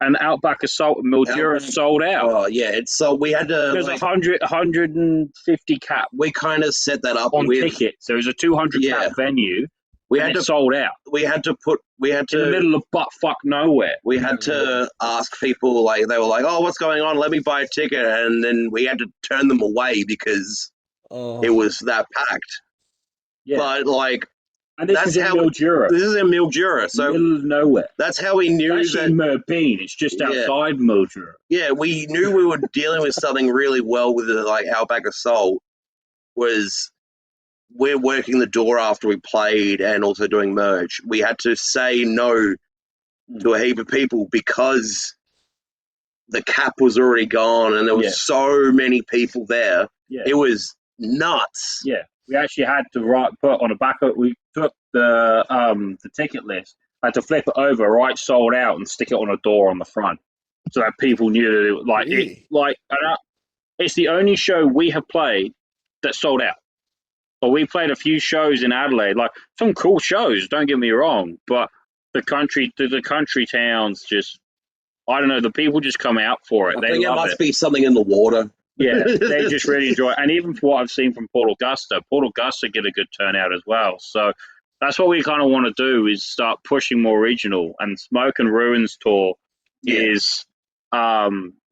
and Outback Assault in Mildura sold out. Oh yeah, it's so we had to. There's 150 cap We kind of set that up on with tickets. There was a 200 Yeah. cap venue. we and had it to sold out we had to in the middle of butt fuck nowhere. we had to ask people, like, they were like, oh, what's going on, let me buy a ticket, and then we had to turn them away because it was that packed. Yeah. But like, And this that's is in how- Mildura, this is in Mildura, so middle of nowhere. that's how we knew It's actually that. in Merbein. It's just Yeah. outside Mildura. Yeah, we knew we were dealing with something really well with the, like, Outback Assault. Was we're working the door after we played and also doing merch. We had to say no to a heap of people because the cap was already gone and there was Yeah. so many people there. Yeah. It was nuts. Yeah, we actually had to put on the back of. We took the ticket list. I had to flip it over, write sold out, and stick it on a door on the front, so that people knew that it was like Really? it's the only show we have played that sold out. But we played a few shows in Adelaide, like some cool shows. Don't get me wrong, but the country towns just, I don't know, the people just come out for it. I They think it love must it. be something in the water. Yeah, they just really enjoy it. And even from what I've seen from Port Augusta get a good turnout as well. So that's what we kind of want to do, is start pushing more regional. And Smoke and Ruins tour is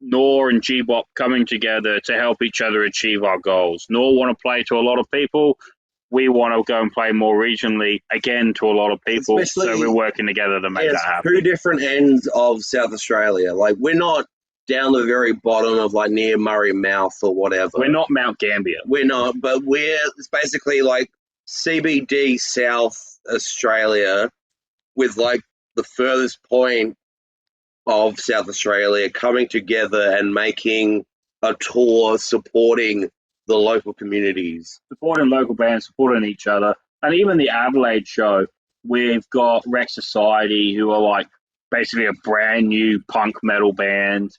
Nor and G-Bop coming together to help each other achieve our goals. Nor want to play to a lot of people. We want to go and play more regionally, again, to a lot of people. Especially- so we're working together to make Yeah, that it's happen. two different ends of South Australia. Like, we're not down the very bottom of, like, near Murray Mouth or whatever. We're not Mount Gambier. We're not, but it's basically like CBD South Australia, with like the furthest point of South Australia coming together and making a tour supporting the local communities. Supporting local bands, supporting each other. And even the Adelaide show, we've got Rex Society, who are like basically a brand new punk metal band.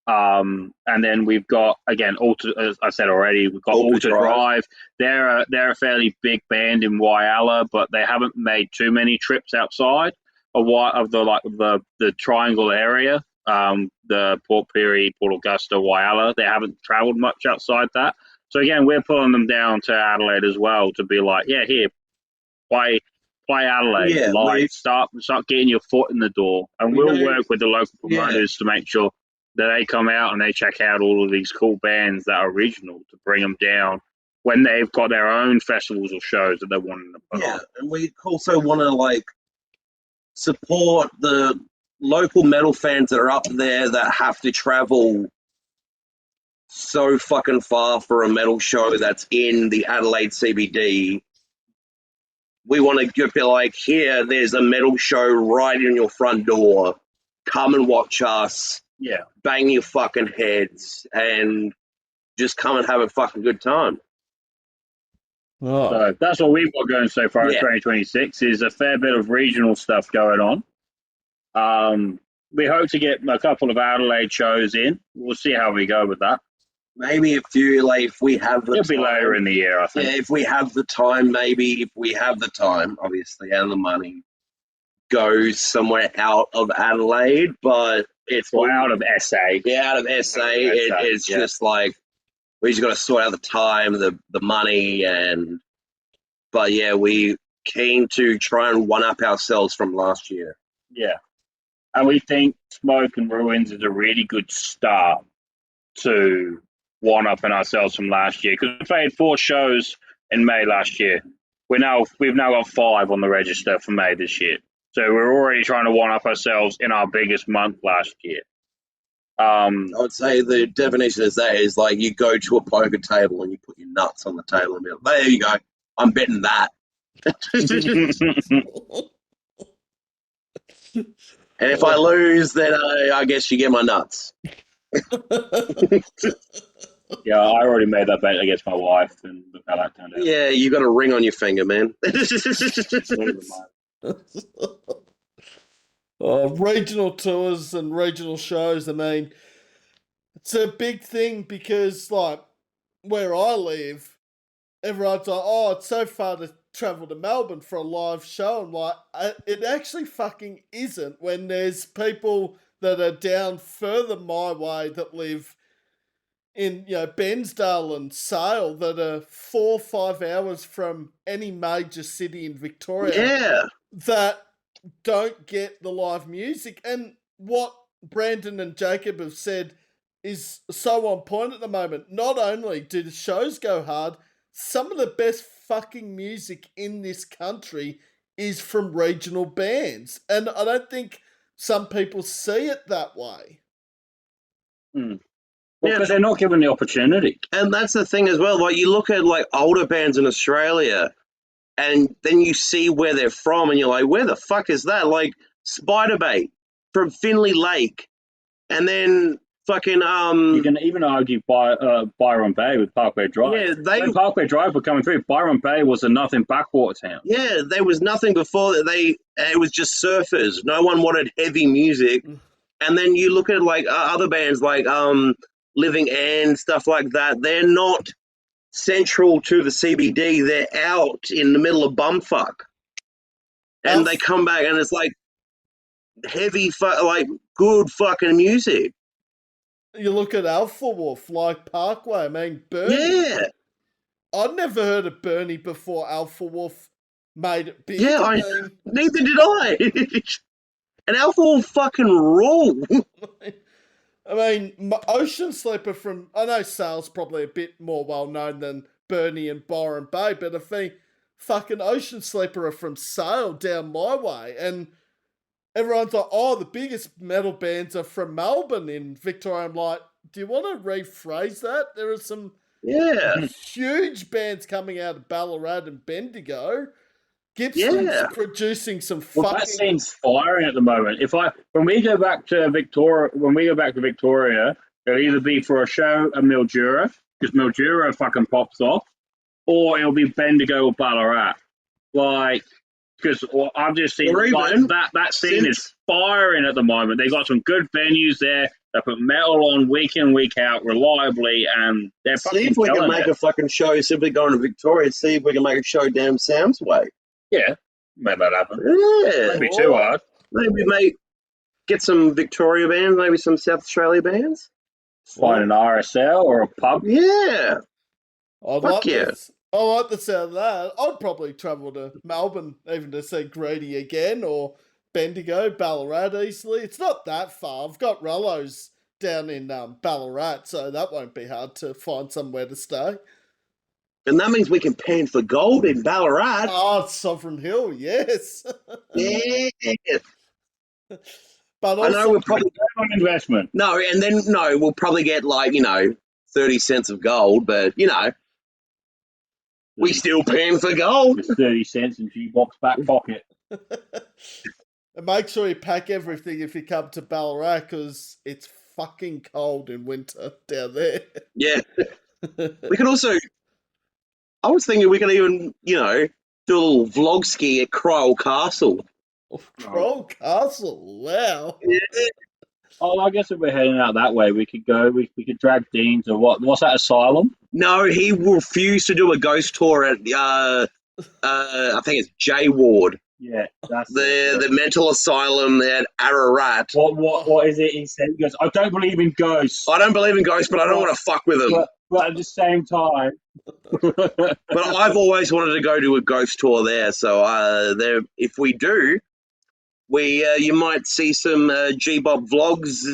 And then we've got, again, as I said already, we've got Alter Drive. They're a fairly big band in Whyalla, but they haven't made too many trips outside of the Triangle area, the Port Pirie, Port Augusta, Whyalla. They haven't travelled much outside that. So again, we're pulling them down to Adelaide as well to be like, yeah, here, play Adelaide, start getting your foot in the door, and we'll work with the local promoters to make sure that they come out and they check out all of these cool bands that are regional, to bring them down when they've got their own festivals or shows that they're wanting to put on. And we also want to like support the local metal fans that are up there that have to travel so fucking far for a metal show that's in the Adelaide CBD. We want to be like, here, there's a metal show right in your front door. Come and watch us. Yeah. Bang your fucking heads and just come and have a fucking good time. Oh. So that's what we've got going so far in 2026, is a fair bit of regional stuff going on. We hope to get a couple of Adelaide shows in. We'll see how we go with that. Maybe a few, like, if we have the It'll time. be later in the year, I think. Yeah, if we have the time, obviously, and the money, go somewhere out of Adelaide, but it's out of SA. Yeah, out of SA. It's just like, we just got to sort out the time, the money, but yeah, we keen to try and one up ourselves from last year. Yeah. And we think Smoke and Ruins is a really good start to one-upping ourselves from last year, because we played 4 shows in May last year. We've now got 5 on the register for May this year. So we're already trying to one-up ourselves in our biggest month last year. I would say the definition of that is like, you go to a poker table and you put your nuts on the table and be like, there you go, I'm betting that. And if I lose, then I guess you get my nuts. Yeah, I already made that bet against my wife, and look how that turned out. Yeah, you got a ring on your finger, man. Regional tours and regional shows, I mean, it's a big thing because, like, where I live, everyone's like, oh, it's so far to travel to Melbourne for a live show. I'm like, it actually fucking isn't, when there's people that are down further my way that live in, Bensdale and Sale that are 4 or 5 hours from any major city in Victoria Yeah. that don't get the live music. And what Brandon and Jacob have said is so on point at the moment. Not only do the shows go hard, some of the best fucking music in this country is from regional bands. And I don't think some people see it that way. Well, because they're not given the opportunity. And that's the thing as well. Like, you look at like older bands in Australia, and then you see where they're from, and you're like, where the fuck is that? Like Spiderbait from Finley Lake, and then fucking You can even argue Byron Bay with Parkway Drive. Yeah, when Parkway Drive were coming through, Byron Bay was a nothing backwater town. Yeah, there was nothing before that. It was just surfers. No one wanted heavy music. And then you look at like other bands like Living End, stuff like that. They're not central to the CBD. They're out in the middle of bumfuck, and they come back and it's like heavy, like good fucking music. You look at Alpha Wolf, like Parkway. I mean, Bernie. Yeah, I'd never heard of Bernie before Alpha Wolf made it big. Yeah, neither did I. And Alpha Wolf fucking rule. I mean, Ocean Sleeper from, I know Sal's probably a bit more well known than Bernie and Byron Bay, but if they fucking Ocean Sleeper are from Sale down my way, and everyone's like, oh, the biggest metal bands are from Melbourne in Victoria. I'm like, do you want to rephrase that? There are some huge bands coming out of Ballarat and Bendigo. Gibson's producing some fucking. That seems firing at the moment. When we go back to Victoria, it'll either be for a show at Mildura, because Mildura fucking pops off, or it'll be Bendigo or Ballarat. Like, because I've just seen that scene is firing at the moment. They got some good venues there. They put metal on week in, week out, reliably, and they're fucking See if we can make it. a fucking show simply going to Victoria. See if we can make a show down Sam's way. Yeah, make that happen. Yeah. Won't be too hard. Maybe get some Victoria bands, maybe some South Australia bands. Find an RSL or a pub. Yeah. I like the sound of that. I'd probably travel to Melbourne even to see Greedy again, or Bendigo, Ballarat easily. It's not that far. I've got Rellos down in Ballarat, so that won't be hard to find somewhere to stay. And that means we can pan for gold in Ballarat. Oh, it's Sovereign Hill, yes. Yeah. But also, I know we'll probably go on investment. We'll probably get 30 cents of gold, but we still pan for gold. It's 30 cents in G-Box back pocket. And make sure you pack everything if you come to Ballarat, because it's fucking cold in winter down there. Yeah. We could also, I was thinking we could even, do a little vlog ski at Cryle Castle. Cryle Castle, wow. Yeah. Oh, I guess if we're heading out that way, we could go. We could drag Dean to what's that, Asylum? No, he refused to do a ghost tour at I think it's J Ward. Yeah, that's the mental asylum at Ararat. What is it? He said, he goes, I don't believe in ghosts. I don't believe in ghosts, but I don't want to fuck with them. But at the same time, but I've always wanted to go to a ghost tour there. So if we do, you might see some G-Bob vlogs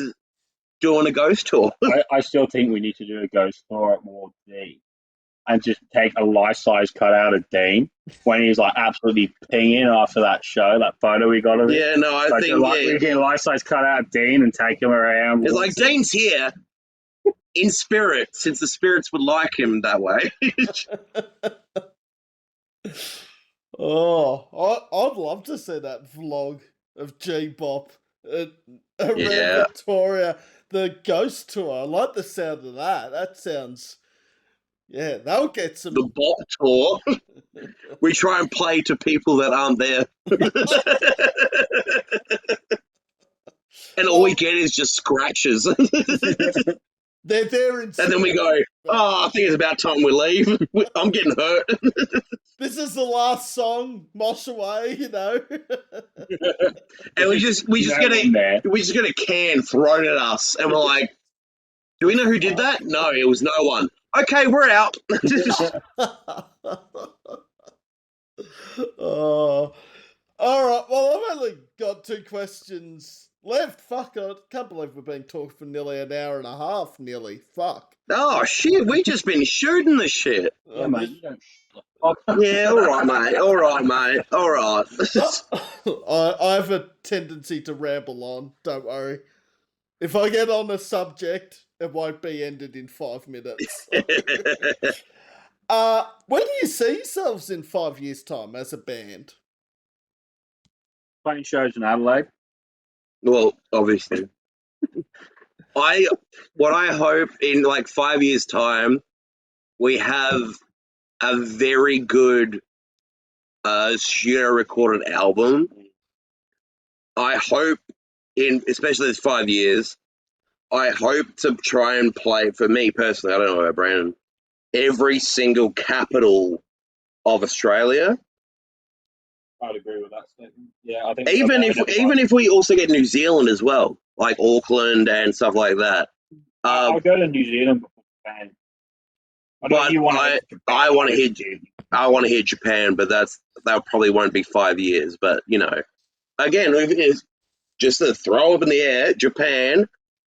doing a ghost tour. I still think we need to do a ghost tour at Ward D and just take a life-size cutout of Dean when he's absolutely pinging after that show, that photo we got of him. Yeah, no, I think we get a life-size cutout of Dean and take him around. It's like Dean's here in spirit, since the spirits would like him that way. I'd love to see that vlog of G-Bop around Victoria, the ghost tour. I like the sound of that. That sounds, they'll get some. The Bop tour. We try and play to people that aren't there. And all we get is just scratches. They're there in. And then we go, I think it's about time we leave. I'm getting hurt. This this is the last song, mosh away, you know. And we just get a can thrown at us, and we're like, do we know who did that? No, it was no one. Okay, we're out. Oh, all right. Well, I've only got 2 questions left. Fuck, I can't believe we've been talking for nearly an hour and a half. Nearly, fuck. Oh shit, we just been shooting the shit. Yeah, mate, you don't. Yeah, all right, mate. All right. I have a tendency to ramble on. Don't worry. If I get on a subject, it won't be ended in 5 minutes. Where do you see yourselves in 5 years' time as a band? Playing shows in Adelaide. Well, obviously. What I hope in like 5 years' time, we have a very good studio recorded album. I hope especially this 5 years, I hope to try and play, for me personally, I don't know about Brandon, every single capital of Australia. I'd agree with that statement. Yeah, I think Even if we also get New Zealand as well, like Auckland and stuff like that. I'll go to New Zealand before Japan. I want to hit Japan, but that probably won't be 5 years. But you know, again, it's just to throw up in the air, Japan.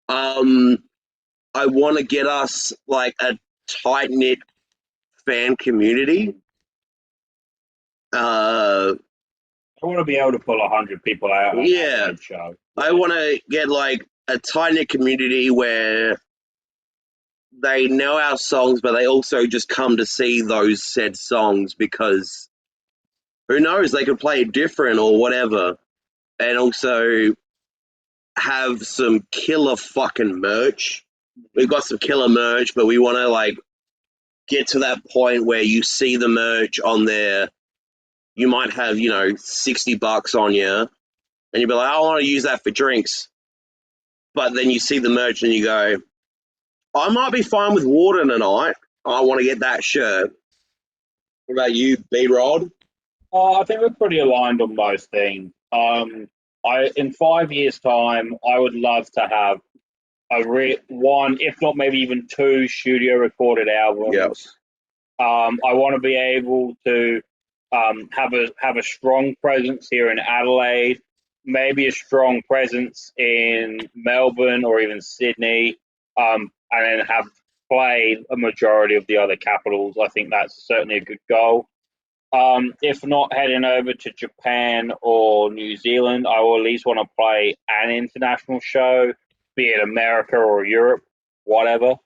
I want to get us like a tight knit fan community. I want to be able to pull 100 people out. Yeah, a show. I want to get like a tight knit community where they know our songs, but they also just come to see those said songs because who knows, they could play it different or whatever, and also have some killer fucking merch. We've got some killer merch, but we want to like get to that point where you see the merch on there. You might have, $60 on you, and you'll be like, I want to use that for drinks. But then you see the merch and you go, I might be fine with water tonight. I want to get that shirt. What about you, B-Rod? I think we're pretty aligned on most things. In 5 years' time, I would love to have one, if not maybe even 2 studio recorded albums. Yes. I want to be able to have a strong presence here in Adelaide, maybe a strong presence in Melbourne or even Sydney, and then have played a majority of the other capitals. I think that's certainly a good goal. If not heading over to Japan or New Zealand, I will at least want to play an international show, be it America or Europe, whatever.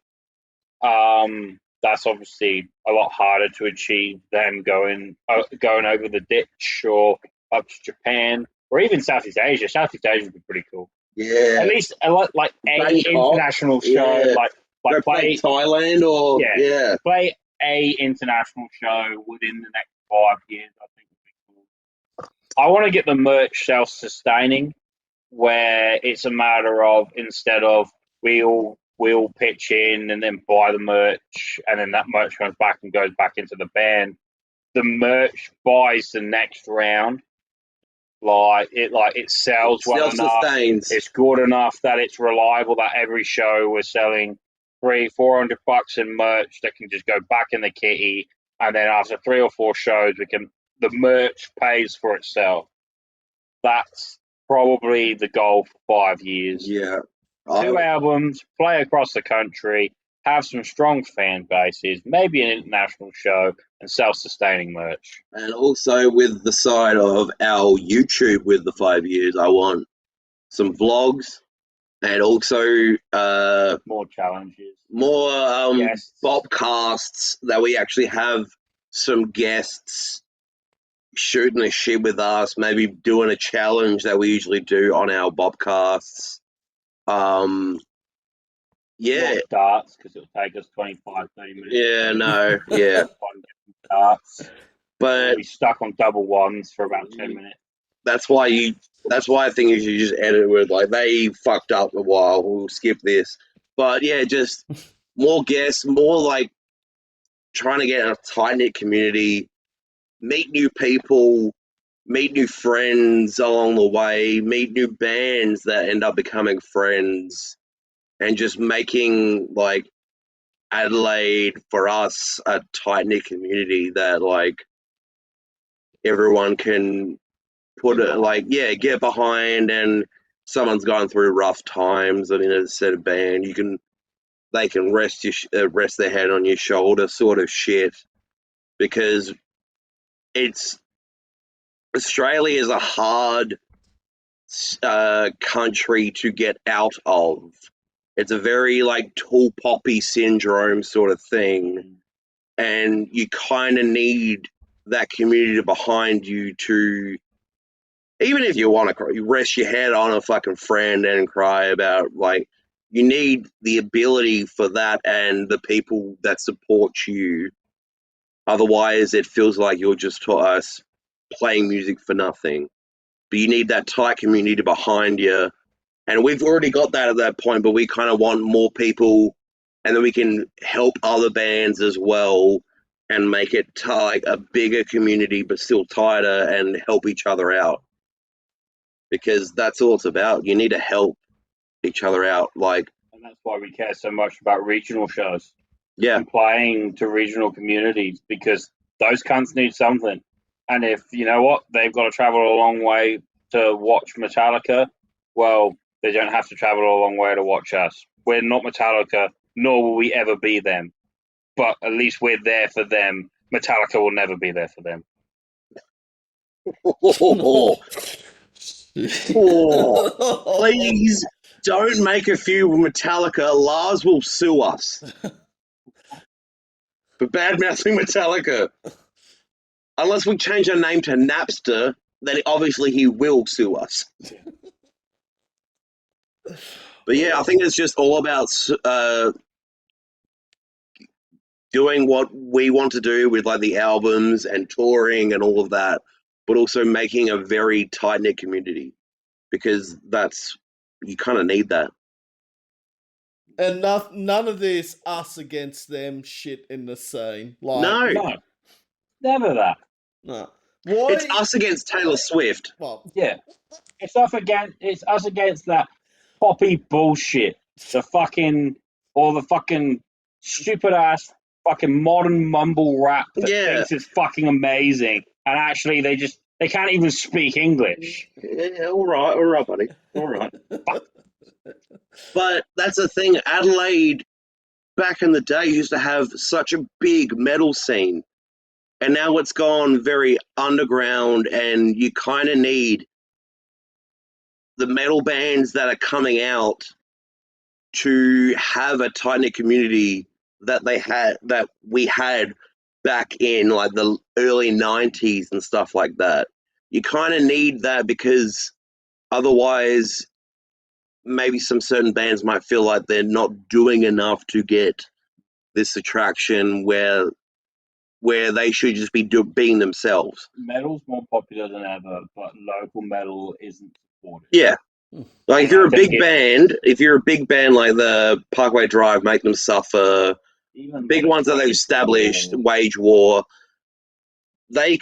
That's obviously a lot harder to achieve than going over the ditch or up to Japan or even Southeast Asia. Southeast Asia would be pretty cool. Yeah. At least like a international show, yeah. like play Thailand or play a international show within the next 5 years. I think would be cool. I want to get the merch self-sustaining, where it's a matter of instead of we'll pitch in and then buy the merch, and then that merch comes back and goes back into the band. The merch buys the next round. It sells well enough. It's good enough that it's reliable that every show we're selling $300-400 in merch that can just go back in the kitty, and then after 3 or 4 shows, the merch pays for itself. That's probably the goal for 5 years. Yeah. 2 albums, play across the country, have some strong fan bases, maybe an international show, and self-sustaining merch. And also with the side of our YouTube with the 5 years, I want some vlogs and also more challenges, more bobcasts that we actually have some guests shooting the shit with us, maybe doing a challenge that we usually do on our bobcasts. Yeah. Not darts, because it'll take us 25-30 minutes. Yeah, no, yeah. Darts. But we'll be stuck on double ones for about 10 minutes. That's why I think you should just edit it with like, they fucked up a while, we'll skip this. But yeah, just more guests, more like trying to get a tight knit community. meet new people, meet new friends along the way, meet new bands that end up becoming friends, and just making like Adelaide for us a tight knit community that like everyone can put it like get behind, and someone's going through rough times. I mean, as I said, a band they can rest their head on your shoulder, sort of shit, because it's Australia is a hard country to get out of. It's a very like tall poppy syndrome sort of thing, and you kind of need that community behind you to, even if you want to rest your head on a fucking friend and cry about, like, you need the ability for that and the people that support you. Otherwise, it feels like you're just playing music for nothing. But you need that tight community behind you. And we've already got that at that point, but we kind of want more people, and then we can help other bands as well and make it like a bigger community, but still tighter, and help each other out. Because that's all it's about. You need to help each other out. Like, And that's why we care so much about regional shows. yeah, And playing to regional communities, because those cunts need something. And if, you know what, they've got to travel a long way to watch Metallica, well, they don't have to travel a long way to watch us. We're not Metallica, nor will we ever be them. But at least we're there for them. Metallica will never be there for them. Please don't make a feud with Metallica. Lars will sue us for bad mouthing Metallica. Unless we change our name to Napster, then obviously he will sue us. But yeah, I think it's just all about doing what we want to do with like the albums and touring and all of that, but also making a very tight knit community, because you kind of need that. And none of this us against them shit in the scene. No, No, never that. No. Why? it's us against Taylor Swift. Well, Yeah, it's us against that poppy bullshit. The fucking stupid ass fucking modern mumble rap that thinks it's fucking amazing, and actually they can't even speak English. Yeah, all right, buddy, all right. But that's the thing. Adelaide back in the day used to have such a big metal scene, and now it's gone very underground, and you kind of need the metal bands that are coming out to have a tight knit community that we had back in like the early 90s and stuff like that. You kind of need that, because otherwise maybe some certain bands might feel like they're not doing enough to get this attraction where they should just be being themselves. Metal's more popular than ever, but local metal isn't supported. Yeah. Like if you're a big band like the Parkway Drive, Make Them Suffer, Even big ones that they've established, Wage War, they've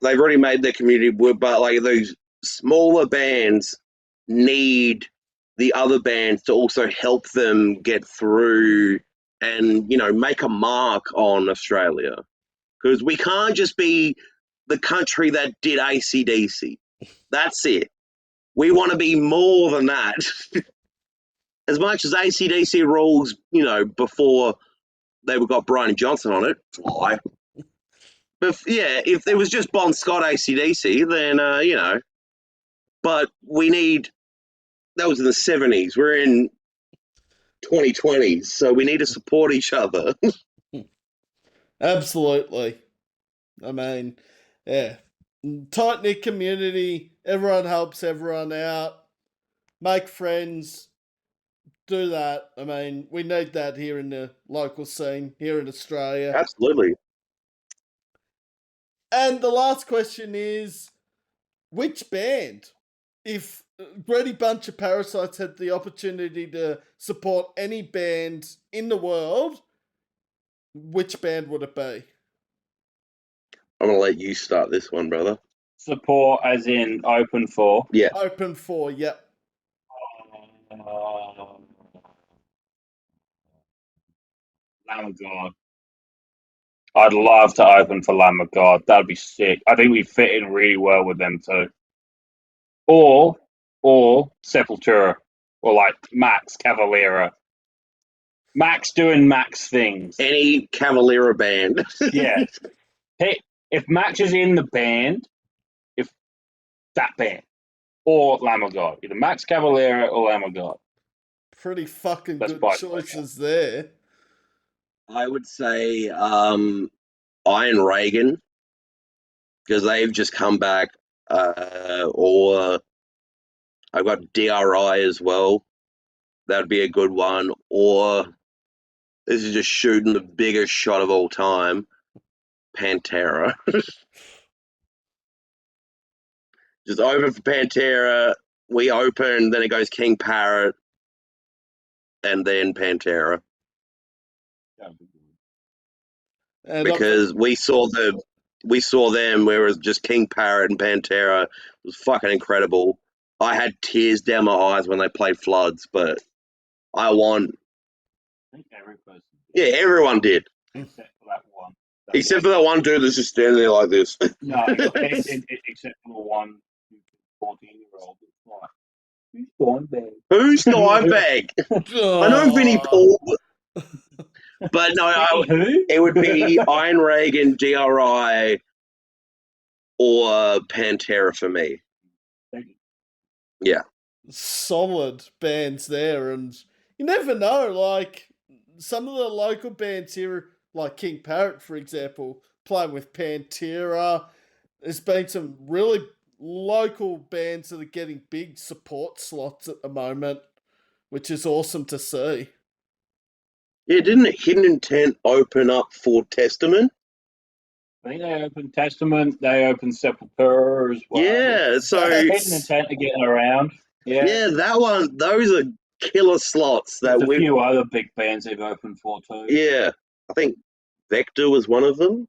already made their community work, but like those smaller bands need the other bands to also help them get through and, make a mark on Australia. Because we can't just be the country that did AC/DC. That's it. We want to be more than that. As much as AC/DC rules, before they got Brian Johnson on it, fly. But yeah, if there was just Bon Scott AC/DC, then, but that was in the 70s. We're in 2020s, so we need to support each other. absolutely. I mean, yeah. Tight knit community, everyone helps everyone out, make friends, do that. I mean, we need that here in the local scene, here in Australia. Absolutely. And the last question is, which band, if Greedy Bunch of Parasites had the opportunity to support any band in the world, which band would it be? I'm gonna let you start this one, brother. Support as in open for. Yeah. Open for, yep. Lamb of God. I'd love to open for Lamb of God. That'd be sick. I think we fit in really well with them too. Or Sepultura. Or like Max Cavalera. Max doing Max things. Any Cavalera band. Yeah. Hey, if Max is in the band, if that band. Or Lamb of God. Either Max Cavalera or Lamb of God. Pretty fucking That's good my choices there. I would say Iron Reagan, because they've just come back. Or I've got DRI as well. That'd be a good one. Or this is just shooting the biggest shot of all time, Pantera. Just open for Pantera. We open, then it goes King Parrot, and then Pantera. And Because we saw them where it was just King Parrot and Pantera. It was fucking incredible. I had tears down my eyes when they played Floods, but I want. I think every person. Yeah, everyone did. Except for that one. Except for that one dude that's just standing there like this. No, except for the one 14-year-old. It's like, who's Dimebag? Who's Dimebag? I know Vinnie Paul. But no, Who? it would be Iron Reagan, DRI, or Pantera for me. Yeah. solid bands there, and you never know, like some of the local bands here, like King Parrot, for example, playing with Pantera. There's been some really local bands that are getting big support slots at the moment, which is awesome to see. Yeah, didn't Hidden Intent open up for Testament? I think they opened Testament, they opened Sepultura as well. Yeah, so Hidden Intent are getting around. yeah, that one, those are killer slots. There's That a few other big bands they've opened for too. Yeah, I think Vector was one of them.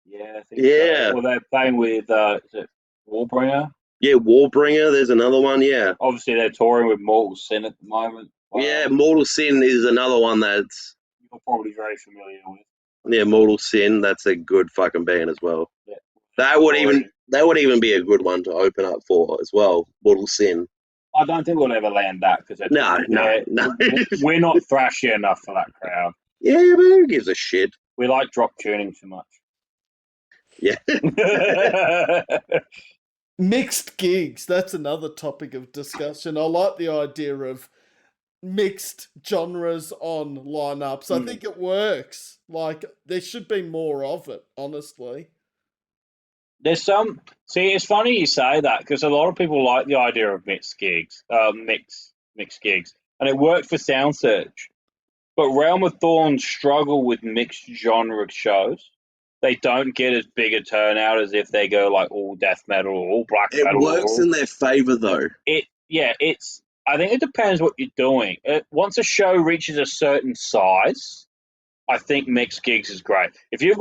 Yeah, I think Yeah. so. Well, they're playing with is it Warbringer? Yeah, Warbringer, there's another one, yeah. Obviously, they're touring with Mortal Sin at the moment. Yeah, Mortal Sin is another one that's You're probably very familiar with. yeah, Mortal Sin, that's a good fucking band as well. Yeah. That would even be a good one to open up for as well, Mortal Sin. I don't think we'll ever land that because No. we're not thrashy enough for that crowd. Yeah, but who gives a shit? We like drop tuning too much. Yeah. Mixed gigs, that's another topic of discussion. I like the idea of mixed genres on lineups. I think it works. Like, there should be more of it, honestly. There's some. See, it's funny you say that because a lot of people like the idea of mixed gigs, mixed gigs, and it worked for Sound Search. But Realm of Thorns struggle with mixed genre shows. They don't get as big a turnout as if they go like all death metal or all black It metal. works in their favor though. It's. I think it depends what you're doing. Once a show reaches a certain size, I think mixed gigs is great. If you've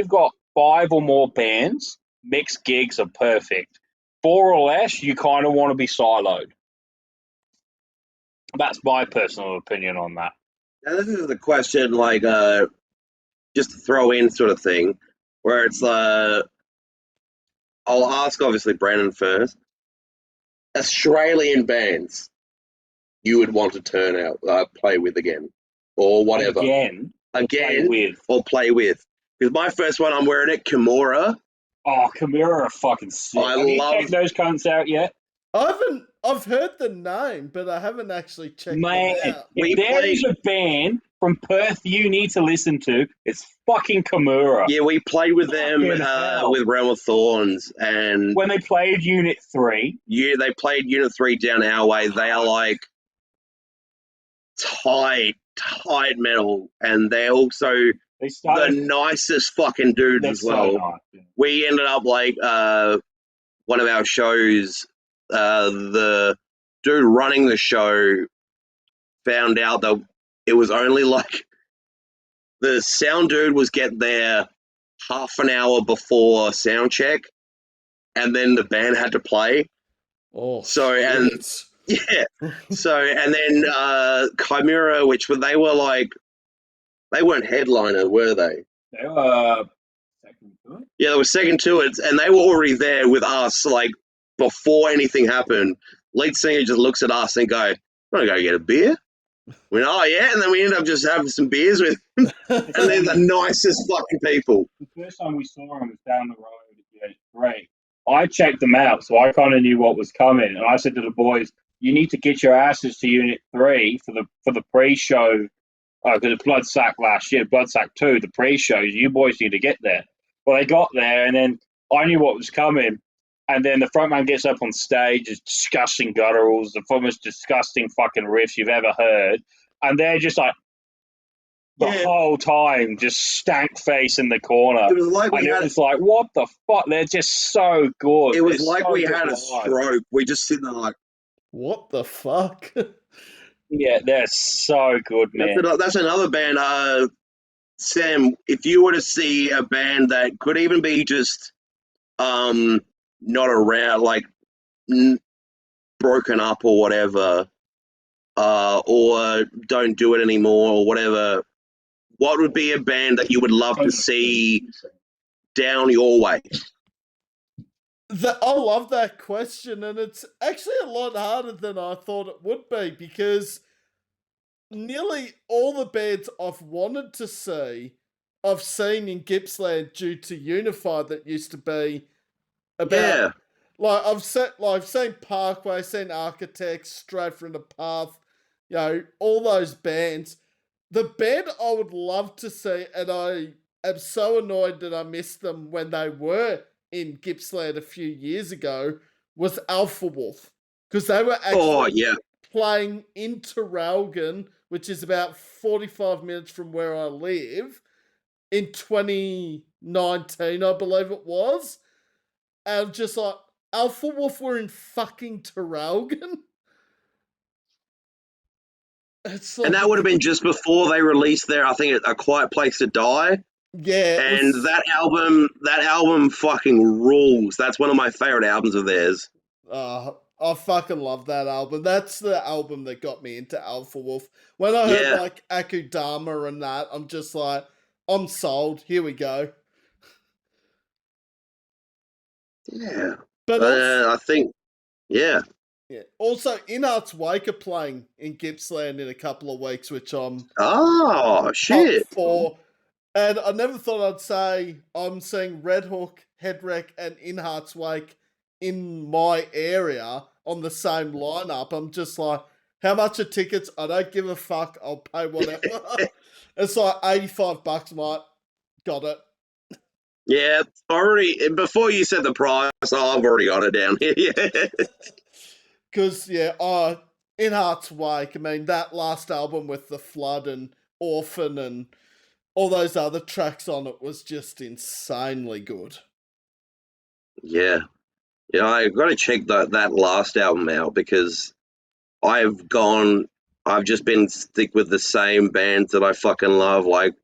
got 5 or more bands, mixed gigs are perfect. 4 or less, you kind of want to be siloed. That's my personal opinion on that. Now this is the question, like just to throw in sort of thing, where it's I'll ask obviously Brandon first. Australian bands you would want to turn out play with again, or whatever. Again, play with. Because my first one, I'm wearing it, Kimura. Oh, Kimura are fucking sick. Have you checked those cunts out yet? I've heard the name, but I haven't actually checked them out. If there is a band from Perth you need to listen to, it's fucking Kimura. Yeah, we played with them with Realm of Thorns, and when they played Unit 3. Yeah, they played Unit 3 down our way. They are like tight metal, and they're also the nicest fucking dudes as well. So nice, yeah. We ended up like one of our shows, the dude running the show found out that it was only like the sound dude was getting there half an hour before sound check, and then the band had to play. Oh, So shit. and yeah, so and then Chimera, which they were like, they weren't headliner, were they? They were second to it. Yeah, they were second to it, and they were already there with us, like before anything happened. Lead singer just looks at us and go, "Want to go get a beer?" We went, "Oh yeah," and then we ended up just having some beers with them, and they're the nicest fucking people. The first time we saw him was down the road at Unit 3. I checked them out, so I kind of knew what was coming. And I said to the boys, you need to get your asses to Unit 3 for the pre-show, because it's Bloodsack last year, Bloodsack 2, the pre-shows. You boys need to get there. Well, they got there, and then I knew what was coming. And then the frontman gets up on stage, is disgusting gutturals, the most disgusting fucking riffs you've ever heard. And they're just like, the whole time, just stank face in the corner. It was like it was like, what the fuck? They're just so good. It was They're like so we good had a live. stroke. We just sitting there like, what the fuck? Yeah, they're so good, man. That's another band. Sam, if you were to see a band that could even be just not around, like broken up or whatever, or don't do it anymore or whatever, what would be a band that you would love to see down your way? I love that question, and it's actually a lot harder than I thought it would be, because nearly all the bands I've wanted to see, I've seen in Gippsland due to Unify that used to be about. Like I've seen Parkway, seen Architects, Straight from the Path, all those bands. The band I would love to see, and I am so annoyed that I missed them when they were in Gippsland a few years ago, was Alpha Wolf. Because they were actually playing in Traralgon, which is about 45 minutes from where I live, in 2019, I believe it was. And I'm just like, Alpha Wolf were in fucking Traralgon? It's like, and that would have been just before they released their, I think, A Quiet Place to Die. Yeah. And that album fucking rules. That's one of my favorite albums of theirs. I fucking love that album. That's the album that got me into Alpha Wolf. When I heard like Akudama and that, I'm just like, I'm sold. Here we go. Yeah. But also, I think, yeah. Also, In Art's Wake are playing in Gippsland in a couple of weeks, which I'm shit for. And I never thought I'd say I'm seeing Red Hook, Headwreck, and In Heart's Wake in my area on the same lineup. I'm just like, how much are tickets? I don't give a fuck. I'll pay whatever. It's like $85, mate. Got it. Yeah, already. Before you said the price, I've already got it down here. Because In Heart's Wake. I mean, that last album with The Flood and Orphan and all those other tracks on it was just insanely good. Yeah, I've got to check that last album out, because I've just been stick with the same bands that I fucking love, like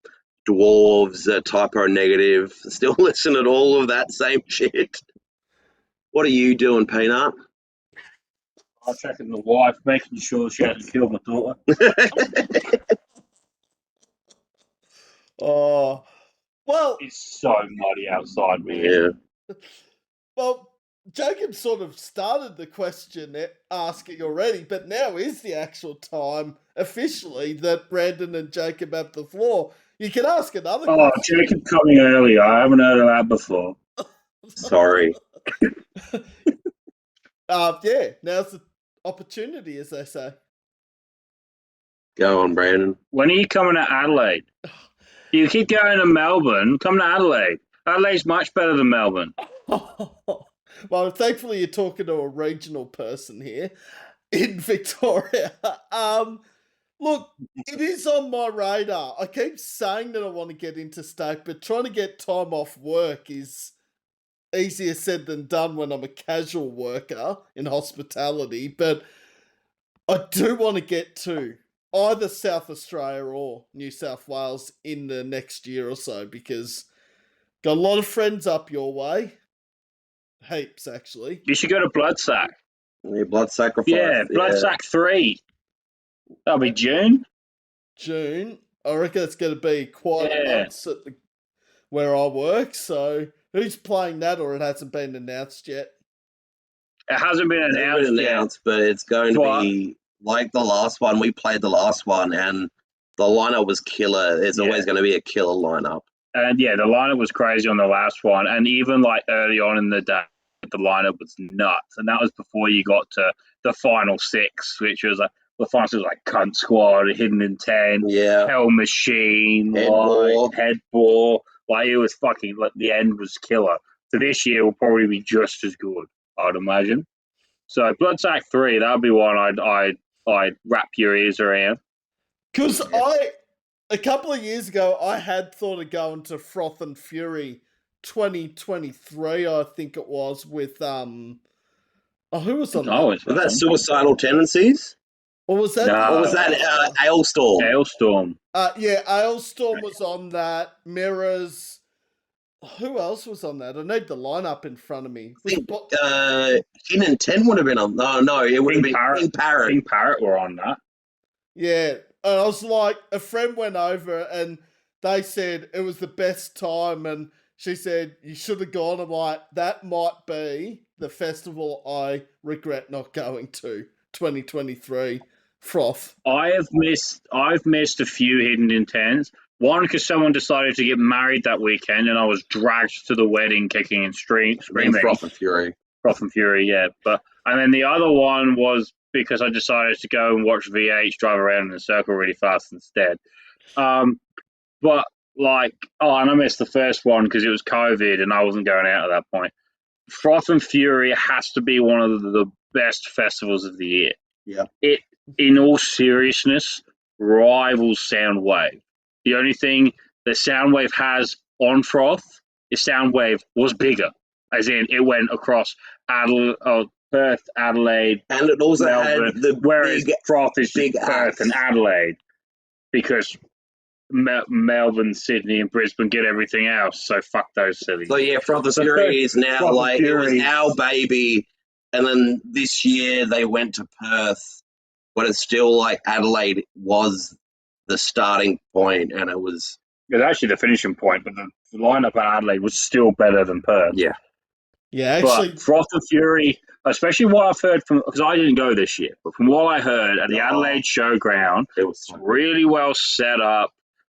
Dwarves, Typo Negative. Still listen to all of that same shit. What are you doing, Peanut? I'm checking the wife, making sure she hasn't killed my daughter. Oh, well, it's so muddy outside, man. Yeah. Well, Jacob sort of started the question asking already, but now is the actual time officially that Brandon and Jacob have the floor. You can ask another question. Jacob coming earlier. I haven't heard of that before. Sorry. Yeah, now's the opportunity, as they say. Go on, Brandon. When are you coming to Adelaide? You keep going to Melbourne, come to Adelaide. Adelaide's much better than Melbourne. Well, thankfully you're talking to a regional person here in Victoria. Look, it is on my radar. I keep saying that I want to get interstate, but trying to get time off work is easier said than done when I'm a casual worker in hospitality. But I do want to get to either South Australia or New South Wales in the next year or so, because Got a lot of friends up your way. Heaps, actually. You should go to Bloodsack. Yeah, blood sacrifice. Yeah, Bloodsack 3. That'll be June. June. I reckon it's going to be quite a Yeah. month where I work. So who's playing that, or it hasn't been announced yet? It hasn't been It's never announced been yet. announced, but it's going to But- be like the last one. We played the last one, and the lineup was killer. There's Yeah. always going to be a killer lineup. And yeah, the lineup was crazy on the last one, and even like early on in the day, the lineup was nuts. And that was before you got to the final 6, which was like the final 6 was like Cunt Squad, Hidden Intent, Yeah. Hell Machine, Headbore. Headbore. Like it was fucking like the end was killer. So this year will probably be just as good, I'd imagine. So Bloodsack 3, that'd be one I'd wrap your ears around. Because a couple of years ago, I had thought of going to Froth and Fury 2023, I think it was, with, who was on that? Was that Suicidal Tendencies? Or was that? No. Or was that Ailstorm? Hailstorm. Yeah, Ailstorm was on that. Mirrors. Who else was on that? I need the lineup in front of me. I think Hidden Intent would have been on. No, it would have been King Parrot. King Parrot were on that. Yeah, and I was like, a friend went over and they said it was the best time, and she said, you should have gone. I'm like, that might be the festival I regret not going to, 2023, Froth. I've missed a few Hidden Intents. One, because someone decided to get married that weekend, and I was dragged to the wedding, kicking and screaming. Froth and Fury. Froth and Fury, yeah. And then the other one was because I decided to go and watch VH drive around in a circle really fast instead. But like, and I missed the first one because it was COVID and I wasn't going out at that point. Froth and Fury has to be one of the best festivals of the year. Yeah. It, in all seriousness, rivals Soundwave. The only thing that Soundwave has on Froth is Soundwave was bigger, as in it went across Perth, Adelaide, and it also Melbourne, had the whereas big, Froth is big Perth acts. and Adelaide, because Melbourne, Sydney, and Brisbane get everything else. So fuck those silly. So yeah, Froth and Fury is now Froth and like it was Fury. our baby, and then this year they went to Perth, but it's still like Adelaide was the starting point, and it was actually the finishing point, but the lineup at Adelaide was still better than Perth. Yeah, actually, but Froth and Fury, especially what I've heard from, because I didn't go this year, but from what I heard at the Adelaide Showground, it was really well set up.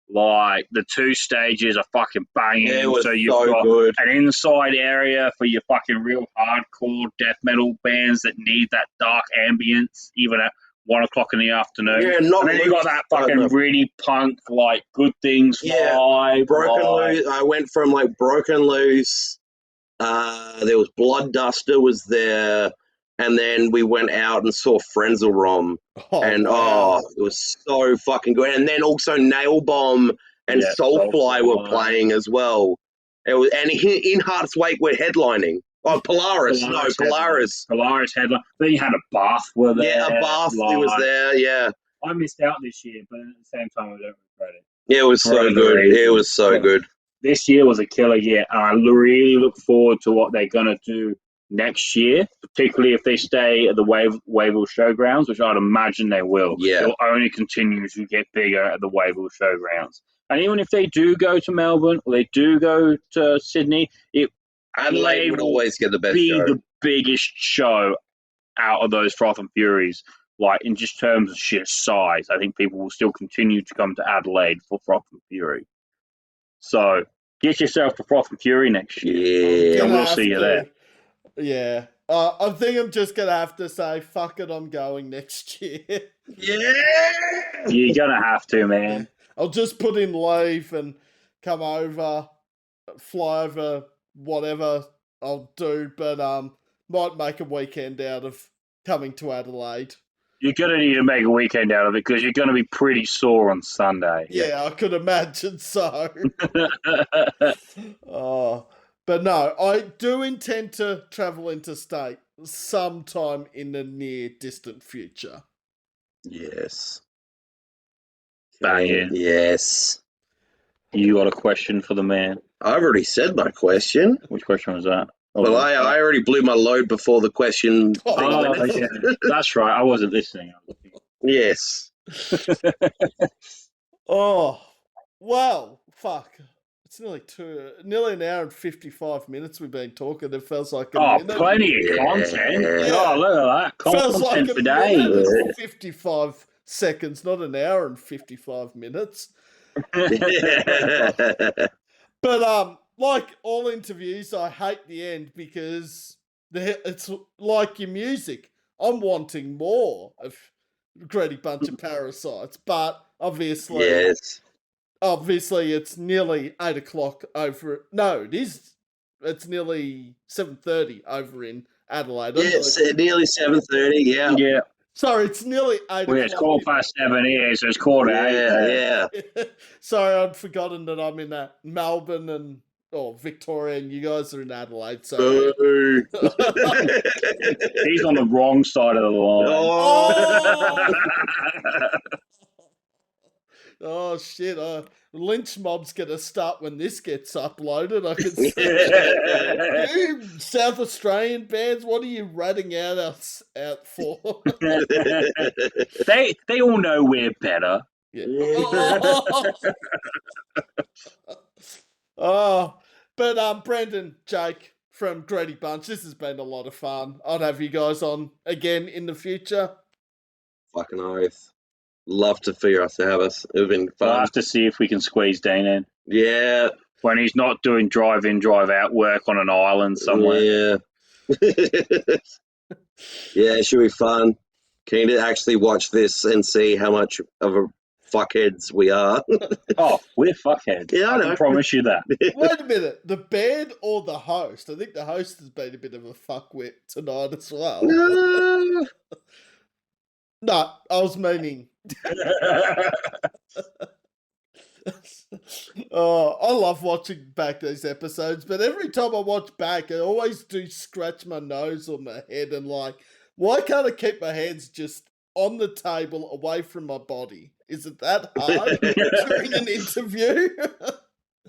Like the 2 stages are fucking banging. It was so you've so got good. an inside area for your fucking real hardcore death metal bands that need that dark ambience, even at 1 o'clock in the afternoon. Yeah, not and then you got that fucking really punk, like Good Things vibe. Broken Loose. I went from like Broken Loose. There was Blood Duster was there, and then we went out and saw Frenzel Rom, and it was so fucking good. And then also Nail Bomb and Soulfly were playing as well. It was, and in Heart's Wake we're headlining. Oh, Polaris headline. Then you had a Bath were there. Yeah, a Bath was there. Yeah, I missed out this year, but at the same time I don't regret it. Yeah, it was so good. It was so good. This year was a killer year, and I really look forward to what they're going to do next year, particularly if they stay at the Wavell Showgrounds, which I'd imagine they will. Yeah. They'll only continue to get bigger at the Wavell Showgrounds. And even if they do go to Melbourne or they do go to Sydney, Adelaide would always get the best be show. the biggest show out of those Froth and Furies. Like, in just terms of sheer size, I think people will still continue to come to Adelaide for Froth and Fury. So, get yourself to Froth and Fury next year. Yeah. And we'll see you there. Yeah. I think I'm just going to have to say, fuck it, I'm going next year. Yeah! You're going to have to, man. I'll just put in leave and come over, fly over, whatever I'll do, but might make a weekend out of coming to Adelaide. You're going to need to make a weekend out of it because you're going to be pretty sore on Sunday. Yeah, I could imagine so. But no, I do intend to travel interstate sometime in the near distant future. Yes. Bang it. Yes. You got a question for the man. I've already said my question. Which question was that? Well, I already blew my load before the question. Oh, yeah. That's right. I wasn't listening. Yes. Oh, wow. Fuck. It's nearly an hour and 55 minutes we've been talking. It feels like a minute. Plenty of content. Yeah. Oh, look at that. Feels like Content a for days. minute and 55 seconds, not an hour and 55 minutes. But like all interviews, I hate the end because it's like your music. I'm wanting more of Greedy Bunch of Parasites, but obviously, Yes. obviously it's nearly 8 o'clock over. No, it is. It's nearly 7:30 over in Adelaide. Yes, nearly 7:30. Yeah. Yeah. Sorry, it's nearly 8 Well, it's o'clock. 7:15 here, so it's quarter eight. Yeah. Sorry, I'd forgotten that I'm in Melbourne or Victoria, and you guys are in Adelaide. So Boo. He's on the wrong side of the line. Oh. oh shit! Lynch mob's gonna start when this gets uploaded. I can see. You South Australian bands, what are you ratting us out for? They all know we're better. Yeah. But Brandon, Jake from Greedy Bunch, this has been a lot of fun. I'd have you guys on again in the future. Fucking oath. Love for us to have us. It would have been We'll fun. have to see if we can squeeze Dean in. Yeah. When he's not doing drive-in, drive-out work on an island somewhere. Yeah. Yeah, it should be fun. Keen to actually watch this and see how much of a fuckheads we are. Oh, we're fuckheads. Yeah, I know. can promise you that. Wait a minute, the band or the host? I think the host has been a bit of a fuckwit tonight as well. No, I was meaning. Oh, I love watching back these episodes, but every time I watch back, I always do scratch my nose or my head and like, why can't I keep my hands just on the table away from my body? Is it that hard during an interview?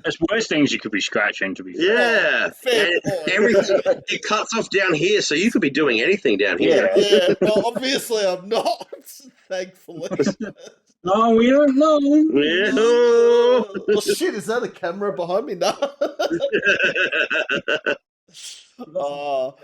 There's worse things you could be scratching, to be fair. Yeah. Fair And point. everything it cuts off down here, so you could be doing anything down here. Yeah, well, obviously I'm not, thankfully. No, we don't know. Yeah. Oh shit, is that a camera behind me? No. Oh.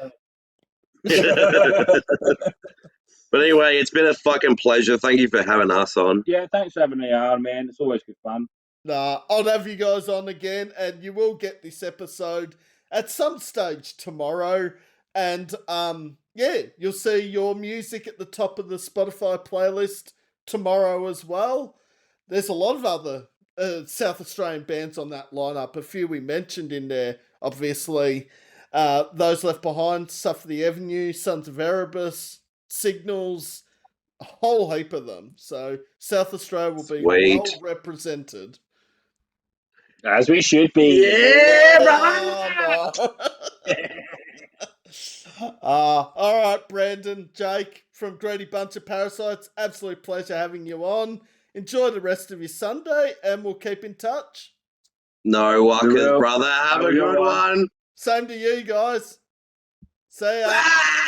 But anyway, it's been a fucking pleasure. Thank you for having us on. Yeah, thanks for having me on, man. It's always good fun. Nah, I'll have you guys on again, and you will get this episode at some stage tomorrow. And yeah, you'll see your music at the top of the Spotify playlist tomorrow as well. There's a lot of other South Australian bands on that lineup. A few we mentioned in there, obviously. Those Left Behind, Suffer the Avenue, Sons of Erebus, Signals, a whole heap of them. So South Australia will be Sweet. well represented. As we should be. Yeah, right. All right, Brandon, Jake from Greedy Bunch of Parasites. Absolute pleasure having you on. Enjoy the rest of your Sunday, and we'll keep in touch. No workers, brother. Have a good one. Same to you guys. See ya. Bye.